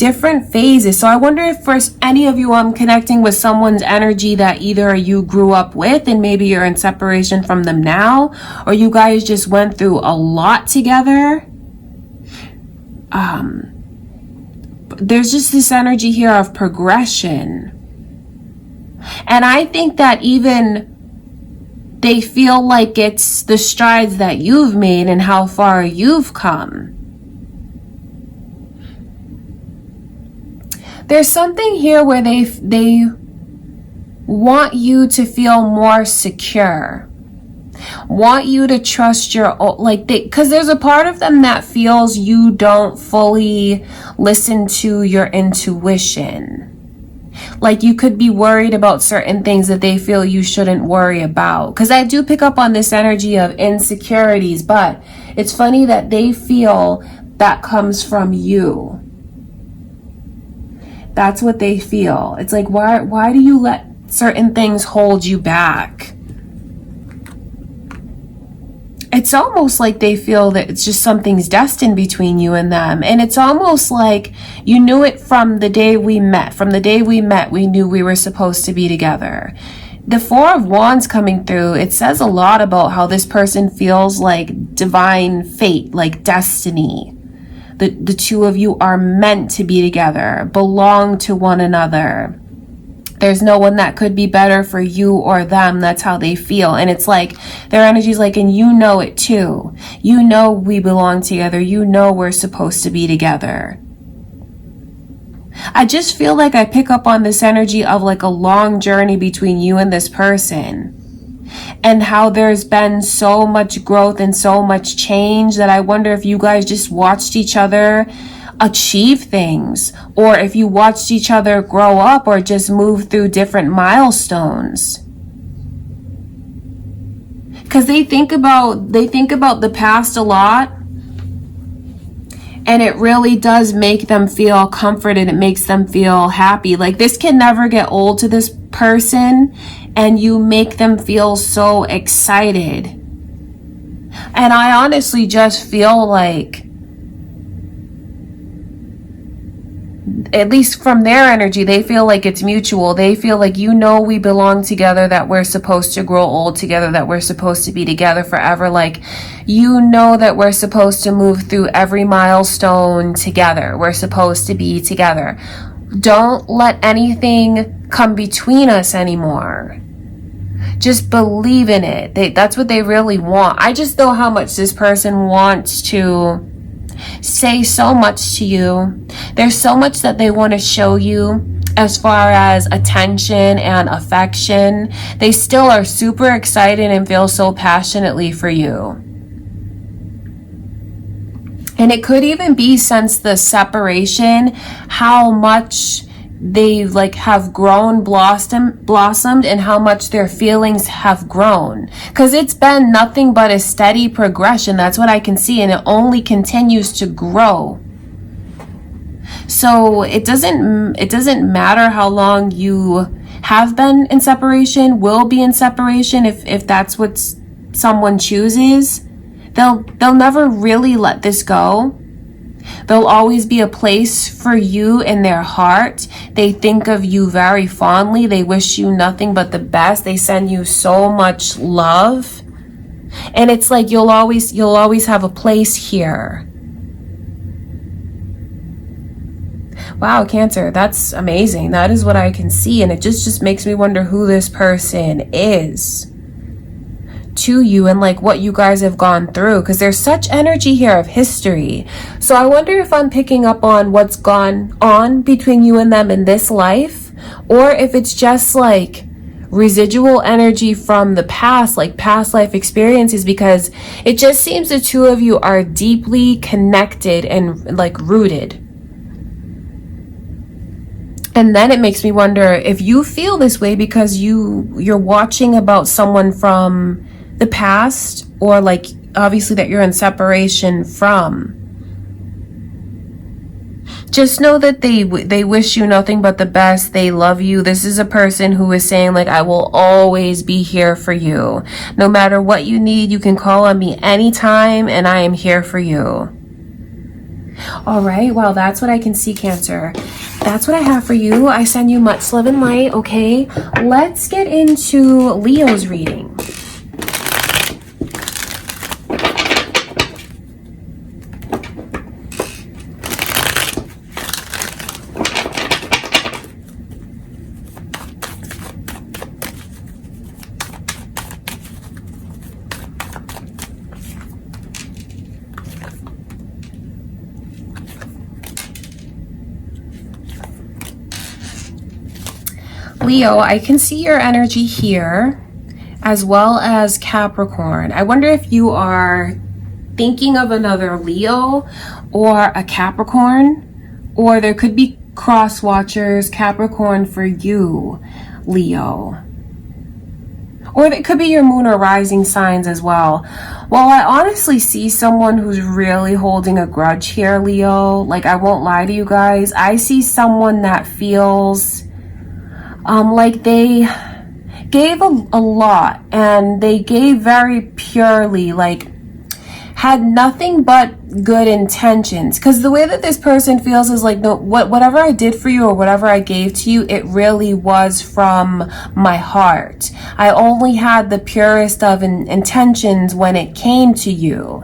So I wonder if for any of you, I'm connecting with someone's energy that either you grew up with and maybe you're in separation from them now, or you guys just went through a lot together. There's just this energy here of progression. And I think that even they feel like it's the strides that you've made and how far you've come. There's something here where they want you to feel more secure, want you to trust your, like, because there's a part of them that feels you don't fully listen to your intuition. Like, you could be worried about certain things that they feel you shouldn't worry about. Because I do pick up on this energy of insecurities, but it's funny that they feel that comes from you. That's what they feel. It's like, why do you let certain things hold you back? It's almost like they feel that it's just something's destined between you and them. And it's almost like you knew it from the day we met. From the day we met, we knew we were supposed to be together. The Four of Wands coming through, it says a lot about how this person feels like divine fate, like destiny. The two of you are meant to be together, belong to one another. There's no one that could be better for you or them. That's how they feel. And it's like their energy's like, and you know it too. You know we belong together. You know we're supposed to be together. I just feel like I pick up on this energy of like a long journey between you and this person. And how there's been so much growth and so much change that I wonder if you guys just watched each other achieve things, or if you watched each other grow up or just move through different milestones. Because they think about the past a lot, and it really does make them feel comforted. It makes them feel happy. Like, this can never get old to this person, and you make them feel so excited. And I honestly just feel like, at least from their energy, they feel like it's mutual. They feel like, you know, we belong together, that we're supposed to grow old together, that we're supposed to be together forever. Like, you know that we're supposed to move through every milestone together. We're supposed to be together. Don't let anything come between us anymore. Just believe in it. That's what they really want. I just know how much this person wants to say so much to you. There's so much that they want to show you as far as attention and affection. They still are super excited and feel so passionately for you. And it could even be, since the separation, how much they like have grown, blossomed, and how much their feelings have grown. Because it's been nothing but a steady progression. That's what I can see, and it only continues to grow. So it doesn't matter how long you have been in separation, will be in separation, if that's what someone chooses. They'll never really let this go. There'll always be a place for you in their heart. They think of you very fondly. They wish you nothing but the best. They send you so much love. And it's like you'll always have a place here. Wow, Cancer, that's amazing. That is what I can see. And it just makes me wonder who this person is to you, and like what you guys have gone through, because there's such energy here of history. So I wonder if I'm picking up on what's gone on between you and them in this life, or if it's just like residual energy from the past, like past life experiences, because it just seems the two of you are deeply connected and like rooted. And then it makes me wonder if you feel this way because you're watching about someone from the past, or like obviously that you're in separation from. Just know that they wish you nothing but the best. They love you. This is a person who is saying like, I will always be here for you. No matter what you need, you can call on me anytime and I am here for you. All right, well, that's what I can see, Cancer. That's what I have for you. I send you much love and light, okay? Let's get into Leo's reading. Leo, I can see your energy here, as well as Capricorn. I wonder if you are thinking of another Leo or a Capricorn, or there could be cross watchers, Capricorn for you, Leo. Or it could be your moon or rising signs as well. Well, I honestly see someone who's really holding a grudge here, Leo. Like, I won't lie to you guys. I see someone that feels like they gave a lot, and they gave very purely, like had nothing but good intentions. Because the way that this person feels is like, no, whatever I did for you or whatever I gave to you, it really was from my heart. I only had the purest of intentions when it came to you.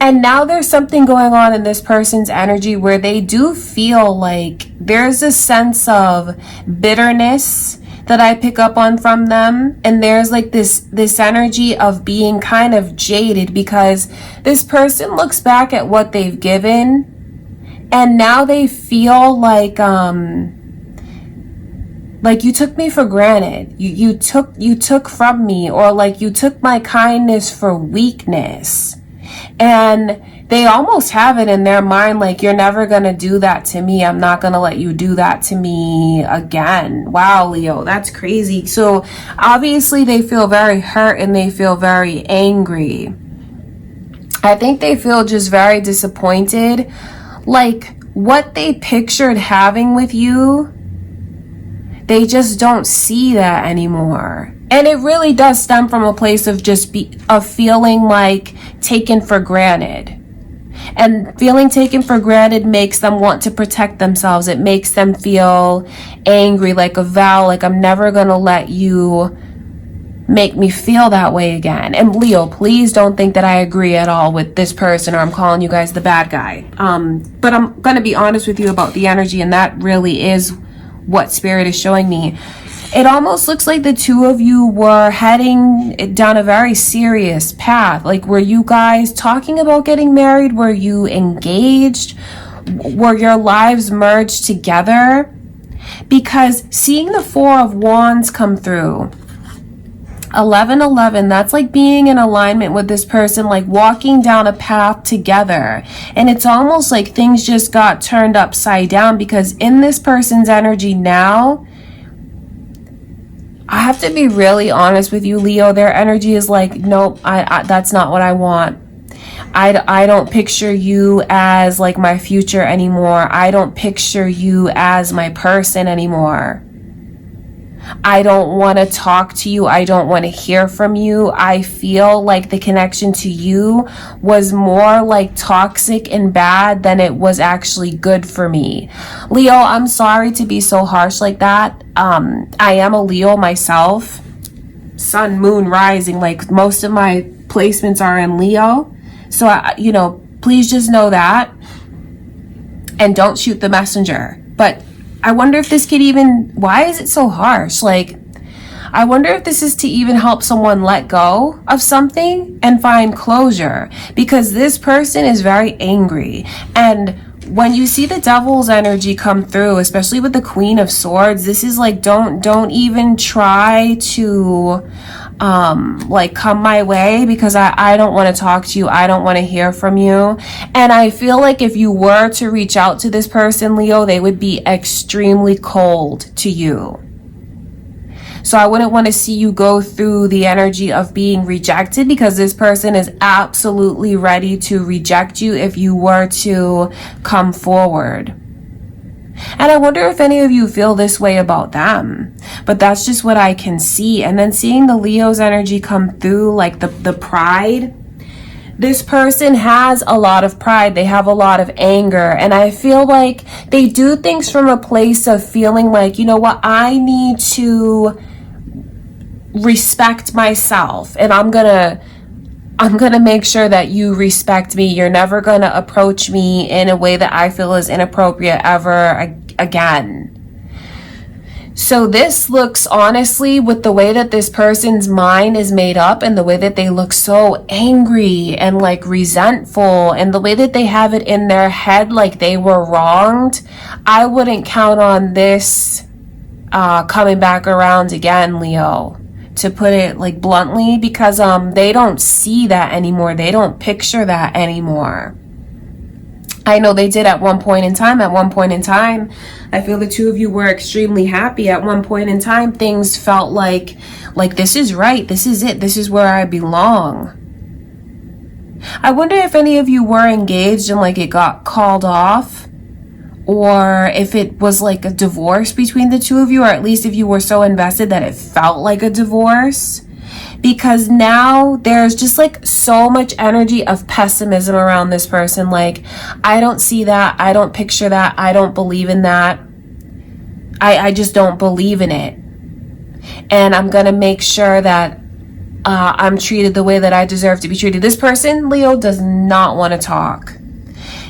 And now there's something going on in this person's energy where they do feel like there's a sense of bitterness that I pick up on from them. And there's like this energy of being kind of jaded, because this person looks back at what they've given and now they feel like you took me for granted. You took from me, or like you took my kindness for weakness. And they almost have it in their mind like, you're never gonna do that to me. I'm not gonna let you do that to me again. Wow, Leo, that's crazy. So obviously they feel very hurt and they feel very angry. I think they feel just very disappointed. Like what they pictured having with you, they just don't see that anymore. And it really does stem from a place of just feeling like taken for granted. And feeling taken for granted makes them want to protect themselves. It makes them feel angry, like a vow, like I'm never going to let you make me feel that way again. And Leo, please don't think that I agree at all with this person, or I'm calling you guys the bad guy. But I'm going to be honest with you about the energy, and that really is what Spirit is showing me. It almost looks like the two of you were heading down a very serious path. Like, were you guys talking about getting married? Were you engaged? Were your lives merged together? Because seeing the Four of Wands come through, 1111, that's like being in alignment with this person, like walking down a path together. And it's almost like things just got turned upside down, because in this person's energy now, I have to be really honest with you, Leo, their energy is like, nope, I that's not what I want. I don't picture you as like my future anymore. I don't picture you as my person anymore. I don't want to talk to you. I don't want to hear from you. I feel like the connection to you was more like toxic and bad than it was actually good for me. Leo, I'm sorry to be so harsh like that. I am a Leo myself. Sun, moon, rising, like most of my placements are in Leo. So, please just know that. And don't shoot the messenger. But I wonder if this could even, why is it so harsh? Like, I wonder if this is to even help someone let go of something and find closure, because this person is very angry. And when you see the devil's energy come through, especially with the Queen of Swords, this is like, don't even try to like come my way, because I don't want to talk to you. I don't want to hear from you. And I feel like if you were to reach out to this person, Leo, they would be extremely cold to you. So I wouldn't want to see you go through the energy of being rejected, because this person is absolutely ready to reject you if you were to come forward. And I wonder if any of you feel this way about them, but that's just what I can see. And then seeing the Leo's energy come through, like the pride. This person has a lot of pride. They have a lot of anger. And I feel like they do things from a place of feeling like, you know what, I need to respect myself. And I'm gonna make sure that you respect me. You're never gonna approach me in a way that I feel is inappropriate ever again. So this looks, honestly, with the way that this person's mind is made up and the way that they look so angry and like resentful and the way that they have it in their head like they were wronged, I wouldn't count on this coming back around again, Leo. To put it like bluntly, because they don't see that anymore. They don't picture that anymore. I know they did at one point in time. At one point in time, I feel the two of you were extremely happy. At one point in time, things felt like this is right. This is it. This is where I belong. I wonder if any of you were engaged and like it got called off, or if it was like a divorce between the two of you, or at least if you were so invested that it felt like a divorce. Because now there's just like so much energy of pessimism around this person. Like, I don't see that. I don't picture that. I don't believe in that. I just don't believe in it. And I'm going to make sure that I'm treated the way that I deserve to be treated. This person, Leo, does not want to talk.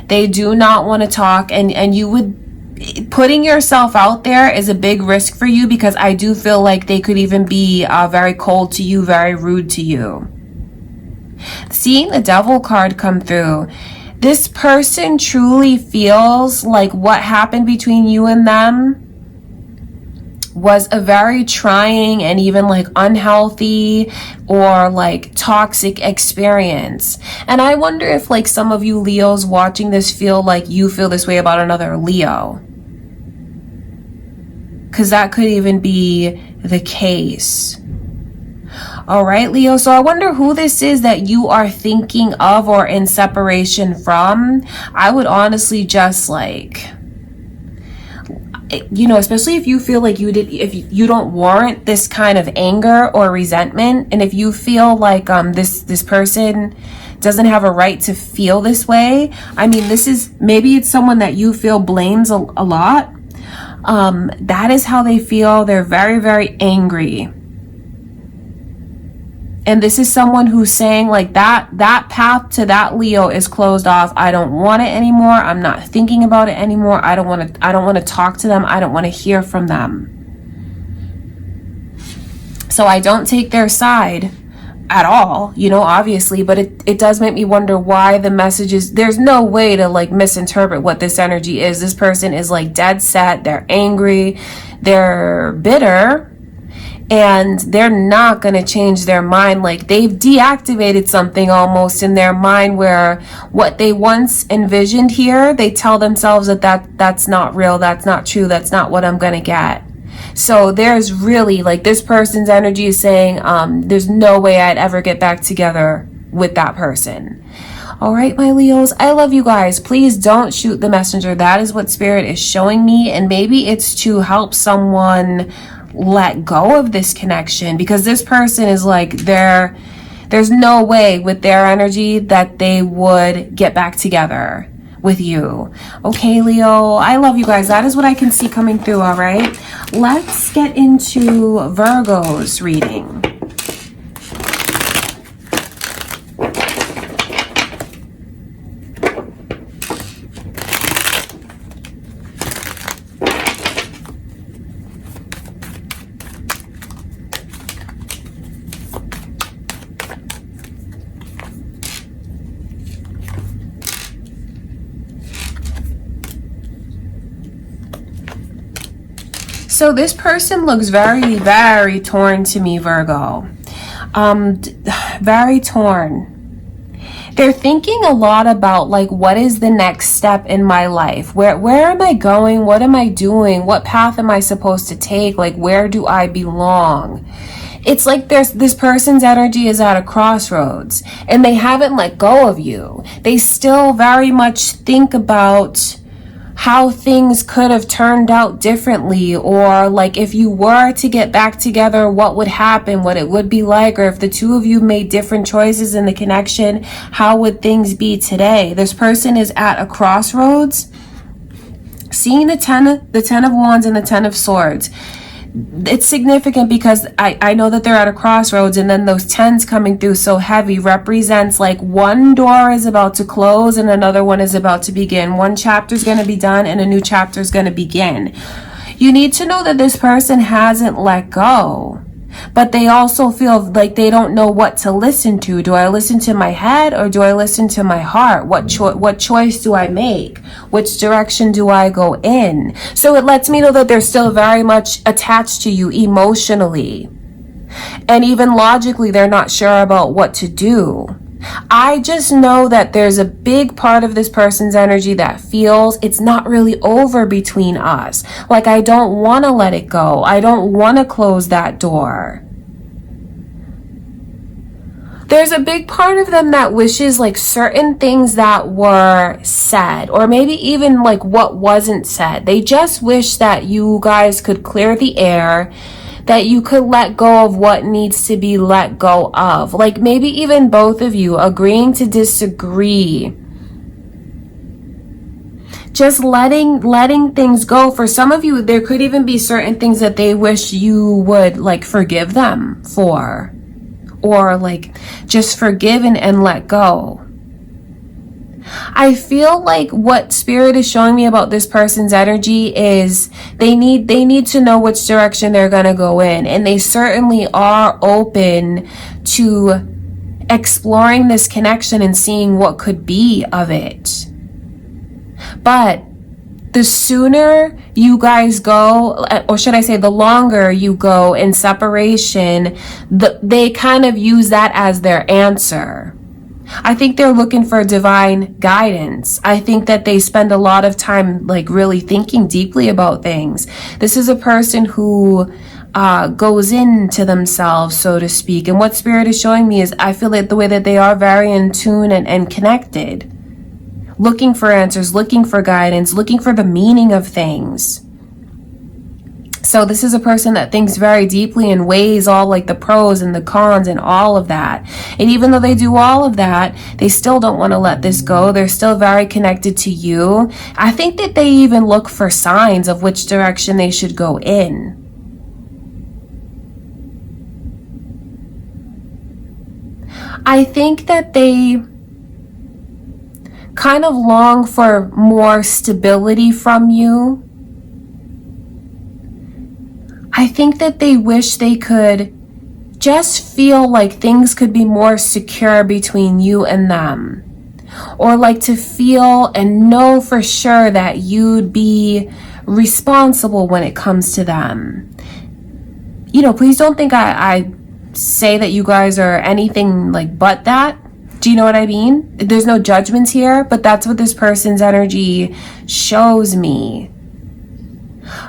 They do not want to talk, and you would, putting yourself out there is a big risk for you, because I do feel like they could even be very cold to you, very rude to you. Seeing the Devil card come through, this person truly feels like what happened between you and them was a very trying and even like unhealthy or like toxic experience. And I wonder if like some of you Leos watching this feel like you feel this way about another Leo, because that could even be the case. All right, Leo. So I wonder who this is that you are thinking of or in separation from. I would honestly just like, you know, especially if you feel like if you don't warrant this kind of anger or resentment, and if you feel like this person doesn't have a right to feel this way. I mean, maybe it's someone that you feel blames a lot. That is how they feel. They're very, very angry. And this is someone who's saying like that path to that Leo is closed off. I don't want it anymore. I'm not thinking about it anymore. I don't want to talk to them. I don't want to hear from them. So I don't take their side at all, you know, obviously, but it does make me wonder why the messages, there's no way to like misinterpret what this energy is. This person is like dead set. They're angry. They're bitter. And they're not going to change their mind. Like they've deactivated something almost in their mind where what they once envisioned here, they tell themselves that's not real. That's not true. That's not what I'm going to get. So there's really like this person's energy is saying, there's no way I'd ever get back together with that person. All right, my Leos, I love you guys. Please don't shoot the messenger. That is what Spirit is showing me. And maybe it's to help someone let go of this connection, because this person is like there's no way with their energy that they would get back together with you. Okay, Leo, I love you guys. That is what I can see coming through. All right, let's get into Virgo's reading. So this person looks very, very torn to me, Virgo. very torn. They're thinking a lot about like, what is the next step in my life? Where am I going? What am I doing? What path am I supposed to take? Like, where do I belong? It's like this person's energy is at a crossroads and they haven't let go of you. They still very much think about how things could have turned out differently, or like if you were to get back together, what would happen, what it would be like, or if the two of you made different choices in the connection, how would things be today? This person is at a crossroads. Seeing the ten of Wands and the 10 of Swords, it's significant because I know that they're at a crossroads, and then those 10s coming through so heavy represents like one door is about to close and another one is about to begin. One chapter is going to be done and a new chapter is going to begin. You need to know that this person hasn't let go, but they also feel like they don't know what to listen to. Do I listen to my head or do I listen to my heart? What choice do I make? Which direction do I go in? So it lets me know that they're still very much attached to you emotionally. And even logically, they're not sure about what to do. I just know that there's a big part of this person's energy that feels it's not really over between us. Like, I don't want to let it go. I don't want to close that door. There's a big part of them that wishes like certain things that were said, or maybe even like what wasn't said. They just wish that you guys could clear the air, that you could let go of what needs to be let go of. Like maybe even both of you agreeing to disagree. Just letting things go. For some of you, there could even be certain things that they wish you would like forgive them for. Or like just forgive and let go. I feel like what Spirit is showing me about this person's energy is they need to know which direction they're going to go in. And they certainly are open to exploring this connection and seeing what could be of it. But the sooner you guys go, or should I say the longer you go in separation, they kind of use that as their answer. I think they're looking for divine guidance. I think that they spend a lot of time like really thinking deeply about things. This is a person who goes into themselves, so to speak. And what Spirit is showing me is I feel like the way that they are very in tune and connected. Looking for answers, looking for guidance, looking for the meaning of things. So this is a person that thinks very deeply and weighs all like the pros and the cons and all of that. And even though they do all of that, they still don't want to let this go. They're still very connected to you. I think that they even look for signs of which direction they should go in. I think that they kind of long for more stability from you. I think that they wish they could just feel like things could be more secure between you and them. Or like to feel and know for sure that you'd be responsible when it comes to them. You know, please don't think I say that you guys are anything like but that. Do you know what I mean? There's no judgments here, but that's what this person's energy shows me.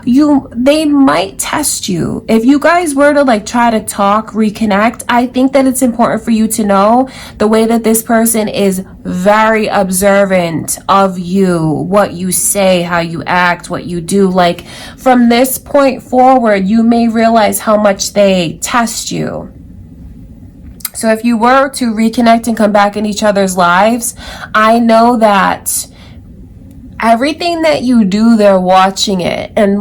They might test you. If you guys were to like try to talk, reconnect, I think that it's important for you to know the way that this person is very observant of you, what you say, how you act, what you do. Like from this point forward, you may realize how much they test you. So if you were to reconnect and come back in each other's lives, I know that everything that you do, they're watching it and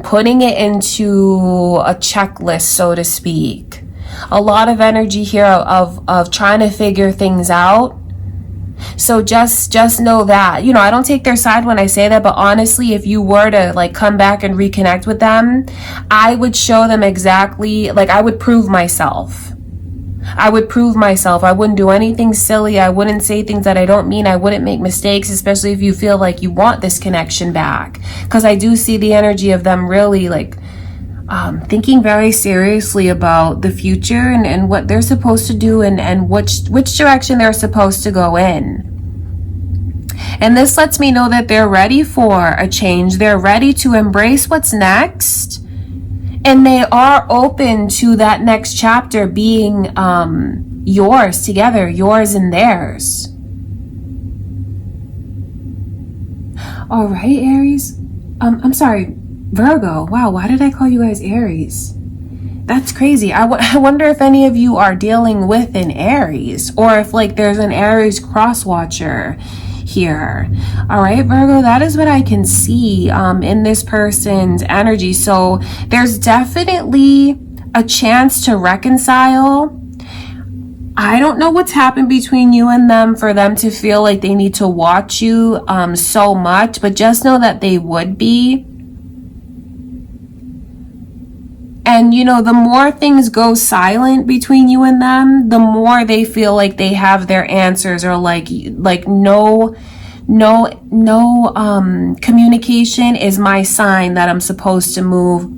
putting it into a checklist, so to speak. A lot of energy here of trying to figure things out. So just know that, you know, I don't take their side when I say that, but honestly, if you were to like come back and reconnect with them, I would show them exactly, like I would prove myself. I wouldn't do anything silly. I wouldn't say things that I don't mean. I wouldn't make mistakes, especially if you feel like you want this connection back. Because I do see the energy of them really like thinking very seriously about the future and what they're supposed to do and which direction they're supposed to go in. And this lets me know that they're ready for a change. They're ready to embrace what's next. And they are open to that next chapter being yours together, yours and theirs. All right, Aries. I'm sorry, Virgo. Wow, why did I call you guys Aries? That's crazy. I wonder if any of you are dealing with an Aries, or if like there's an Aries cross-watcher here. All right, Virgo, that is what I can see in this person's energy. So there's definitely a chance to reconcile. I don't know what's happened between you and them for them to feel like they need to watch you so much, but just know that they would be. And, you know, the more things go silent between you and them, the more they feel like they have their answers, or like no communication is my sign that I'm supposed to move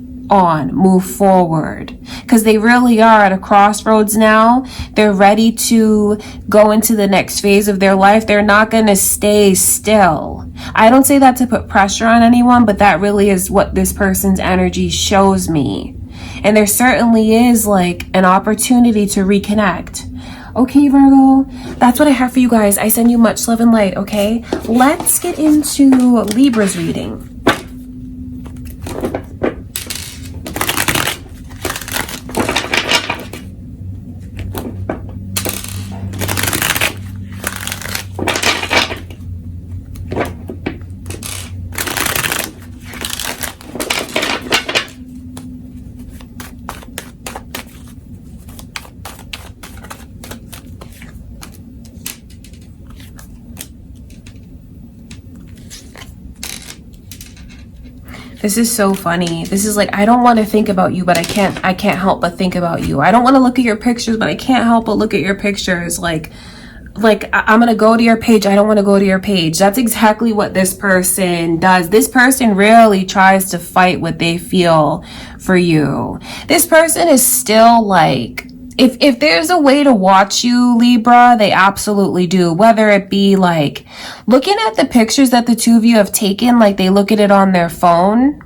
forward. Because they really are at a crossroads now. They're ready to go into the next phase of their life. They're not going to stay still. I don't say that to put pressure on anyone, but that really is what this person's energy shows me. And there certainly is like an opportunity to reconnect. Okay, Virgo, that's what I have for you guys. I send you much love and light, okay? Let's get into Libra's reading. This is so funny. This is like, I don't want to think about you, but I can't help but think about you. I don't want to look at your pictures, but I can't help but look at your pictures. Like I'm going to go to your page. I don't want to go to your page. That's exactly what this person does. This person really tries to fight what they feel for you. This person is still like, if there's a way to watch you, Libra, they absolutely do. Whether it be like looking at the pictures that the two of you have taken, like they look at it on their phone,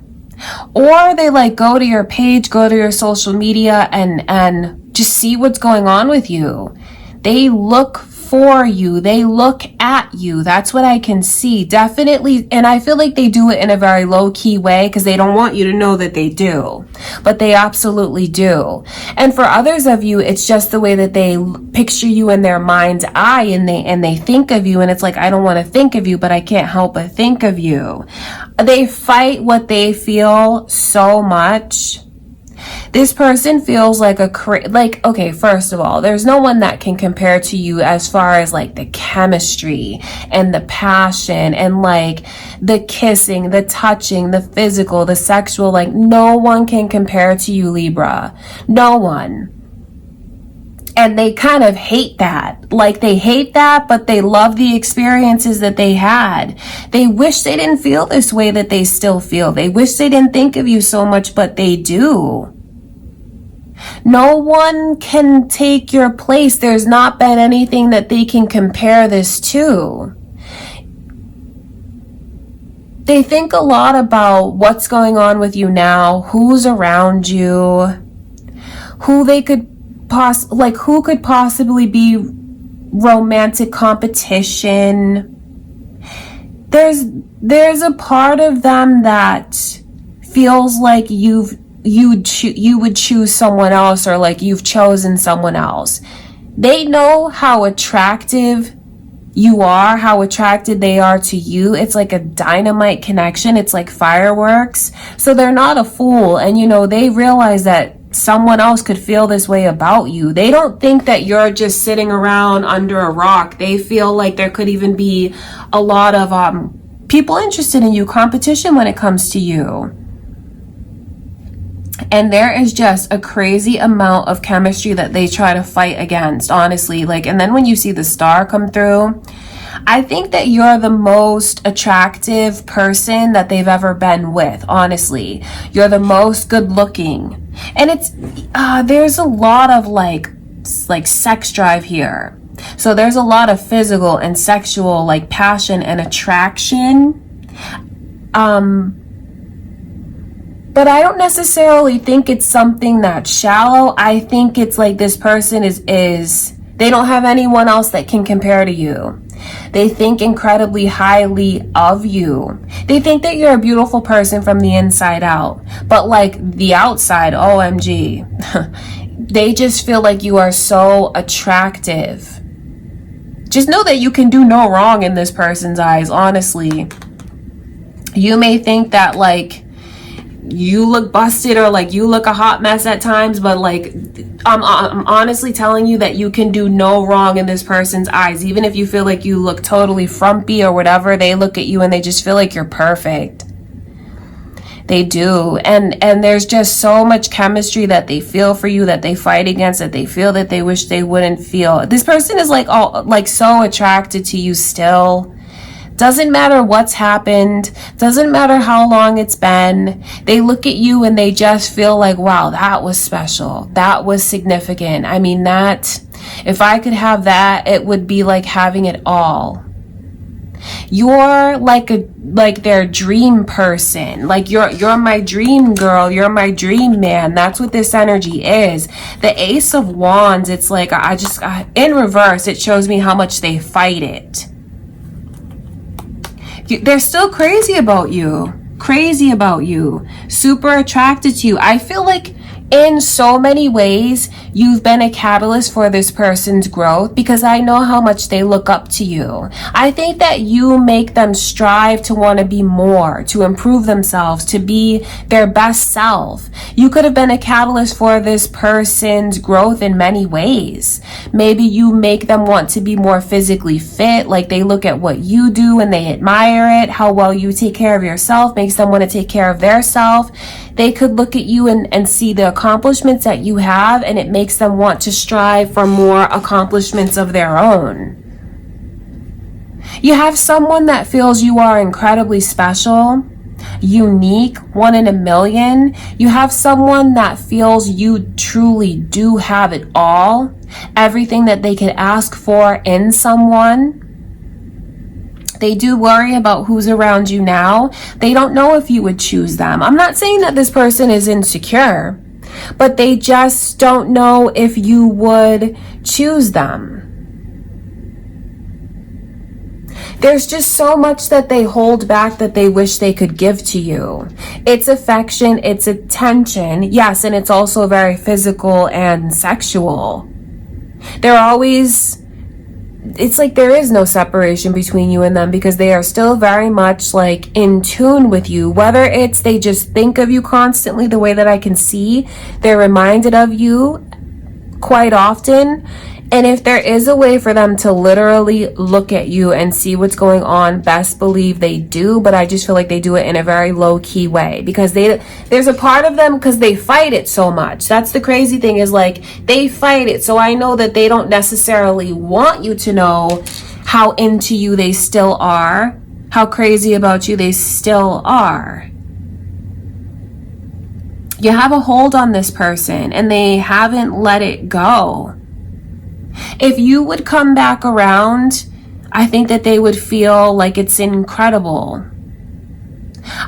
or they like go to your page, go to your social media and just see what's going on with you. They look for you. They look at you. That's what I can see. Definitely. And I feel like they do it in a very low key way because they don't want you to know that they do, but they absolutely do. And for others of you, it's just the way that they picture you in their mind's eye, and they think of you. And it's like, I don't want to think of you, but I can't help but think of you. They fight what they feel so much. This person feels like okay, first of all, there's no one that can compare to you as far as like the chemistry and the passion and like the kissing, the touching, the physical, the sexual. Like no one can compare to you, Libra. No one. And they kind of hate that. Like they hate that, but they love the experiences that they had. They wish they didn't feel this way that they still feel. They wish they didn't think of you so much, but they do. No one can take your place. There's not been anything that they can compare this to. They think a lot about what's going on with you now, who's around you, who they could who could possibly be romantic competition. There's a part of them that feels like you would choose someone else, or like you've chosen someone else. They know how attractive you are, how attracted they are to you. It's like a dynamite connection. It's like fireworks. So they're not a fool. And you know, they realize that someone else could feel this way about you. They don't think that you're just sitting around under a rock. They feel like there could even be a lot of people interested in you, competition when it comes to you. And there is just a crazy amount of chemistry that they try to fight against, honestly. Like, and then when you see the star come through, I think that you're the most attractive person that they've ever been with, honestly. You're the most good looking. And it's, there's a lot of like sex drive here. So there's a lot of physical and sexual like passion and attraction. But I don't necessarily think it's something that's shallow. I think it's like this person is they don't have anyone else that can compare to you. They think incredibly highly of you. They think that you're a beautiful person from the inside out. But like the outside, OMG. They just feel like you are so attractive. Just know that you can do no wrong in this person's eyes, honestly. You may think that like you look busted or like you look a hot mess at times, but like I'm honestly telling you that you can do no wrong in this person's eyes. Even if you feel like you look totally frumpy or whatever, they look at you and they just feel like you're perfect. They do. And there's just so much chemistry that they feel for you, that they fight against, that they feel that they wish they wouldn't feel. This person is like so attracted to you still. Doesn't matter what's happened. Doesn't matter how long it's been. They look at you and they just feel like, wow, that was special. That was significant. I mean, if I could have that, it would be like having it all. You're like their dream person. Like you're my dream girl. You're my dream man. That's what this energy is. The Ace of Wands, it's like, in reverse, it shows me how much they fight it. They're still crazy about you. Super attracted to you. I feel like in so many ways, you've been a catalyst for this person's growth because I know how much they look up to you. I think that you make them strive to want to be more, to improve themselves, to be their best self. You could have been a catalyst for this person's growth in many ways. Maybe you make them want to be more physically fit, like they look at what you do and they admire it. How well you take care of yourself makes them want to take care of their self. They could look at you and see the accomplishments that you have, and it makes them want to strive for more accomplishments of their own. You have someone that feels you are incredibly special, unique, one in a million. You have someone that feels you truly do have it all, everything that they could ask for in someone. They do worry about who's around you now. They don't know if you would choose them. I'm not saying that this person is insecure, but they just don't know if you would choose them. There's just so much that they hold back that they wish they could give to you. It's affection, it's attention, yes, and it's also very physical and sexual. It's like there is no separation between you and them because they are still very much like in tune with you. Whether it's they just think of you constantly, the way that I can see, they're reminded of you quite often. And if there is a way for them to literally look at you and see what's going on, best believe they do. But I just feel like they do it in a very low-key way because there's a part of them because they fight it so much. That's the crazy thing is like they fight it. So I know that they don't necessarily want you to know how into you they still are, how crazy about you they still are. You have a hold on this person and they haven't let it go. If you would come back around, I think that they would feel like it's incredible.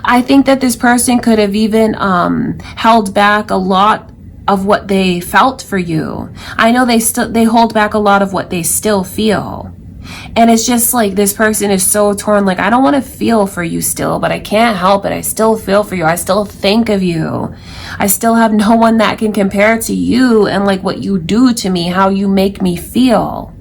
I think that this person could have even held back a lot of what they felt for you. I know they hold back a lot of what they still feel. And it's just like this person is so torn. Like, I don't want to feel for you still, but I can't help it. I still feel for you. I still think of you. I still have no one that can compare to you and like what you do to me, how you make me feel.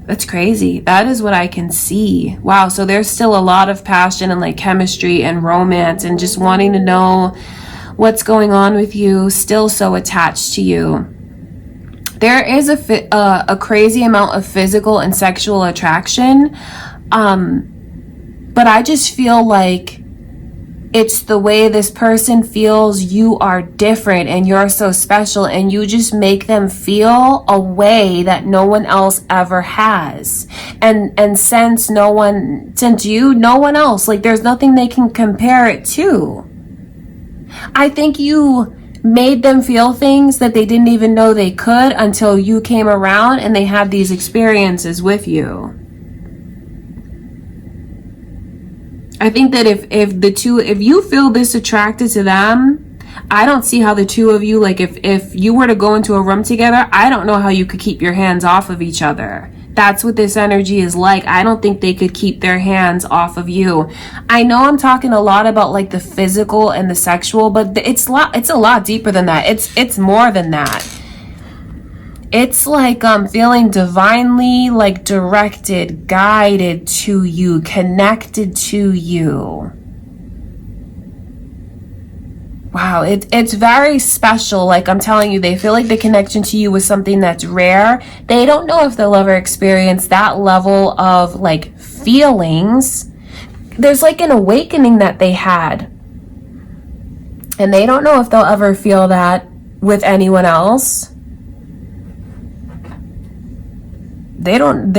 That's crazy. That is what I can see. Wow. So there's still a lot of passion and like chemistry and romance and just wanting to know what's going on with you. Still so attached to you. There is a crazy amount of physical and sexual attraction. But I just feel like It's the way this person feels you are different and you're so special, and you just make them feel a way that no one else ever has. And since no one else, like there's nothing they can compare it to. I think you made them feel things that they didn't even know they could until you came around and they had these experiences with you. I think that if you feel this attracted to them, I don't see how the two of you, like if you were to go into a room together, I don't know how you could keep your hands off of each other. That's what this energy is like. I don't think they could keep their hands off of you. I know I'm talking a lot about like the physical and the sexual, but it's a lot deeper than that. It's more than that. It's like feeling divinely like directed, guided to you, connected to you. Wow, it's very special. Like I'm telling you, they feel like the connection to you was something that's rare. They don't know if they'll ever experience that level of like feelings. There's like an awakening that they had. And they don't know if they'll ever feel that with anyone else. They don't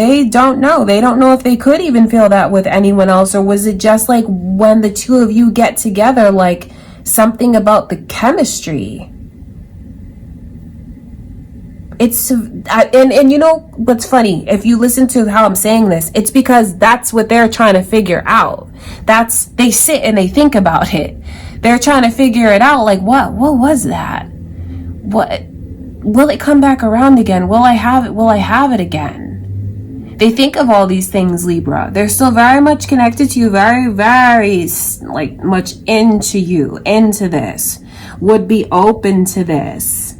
know. They don't know if they could even feel that with anyone else. Or was it just like when the two of you get together, like something about the chemistry? It's and you know what's funny, if you listen to how I'm saying this, it's because that's what they're trying to figure out. They sit and they think about it. They're trying to figure it out, like what was that? What will it come back around again? Will I have it again? They think of all these things, Libra. They're still very much connected to you, very, very like much into you, into this, would be open to this.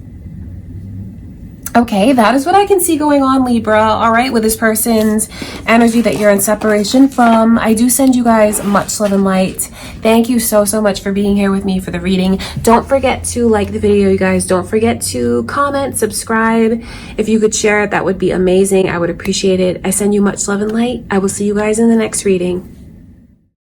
Okay, that is what I can see going on, Libra. All right, with this person's energy that you're in separation from. I do send you guys much love and light. Thank you so much for being here with me for the reading. Don't forget to like the video, you guys. Don't forget to comment, subscribe. If you could share it, that would be amazing. I would appreciate it. I send you much love and light. I will see you guys in the next reading.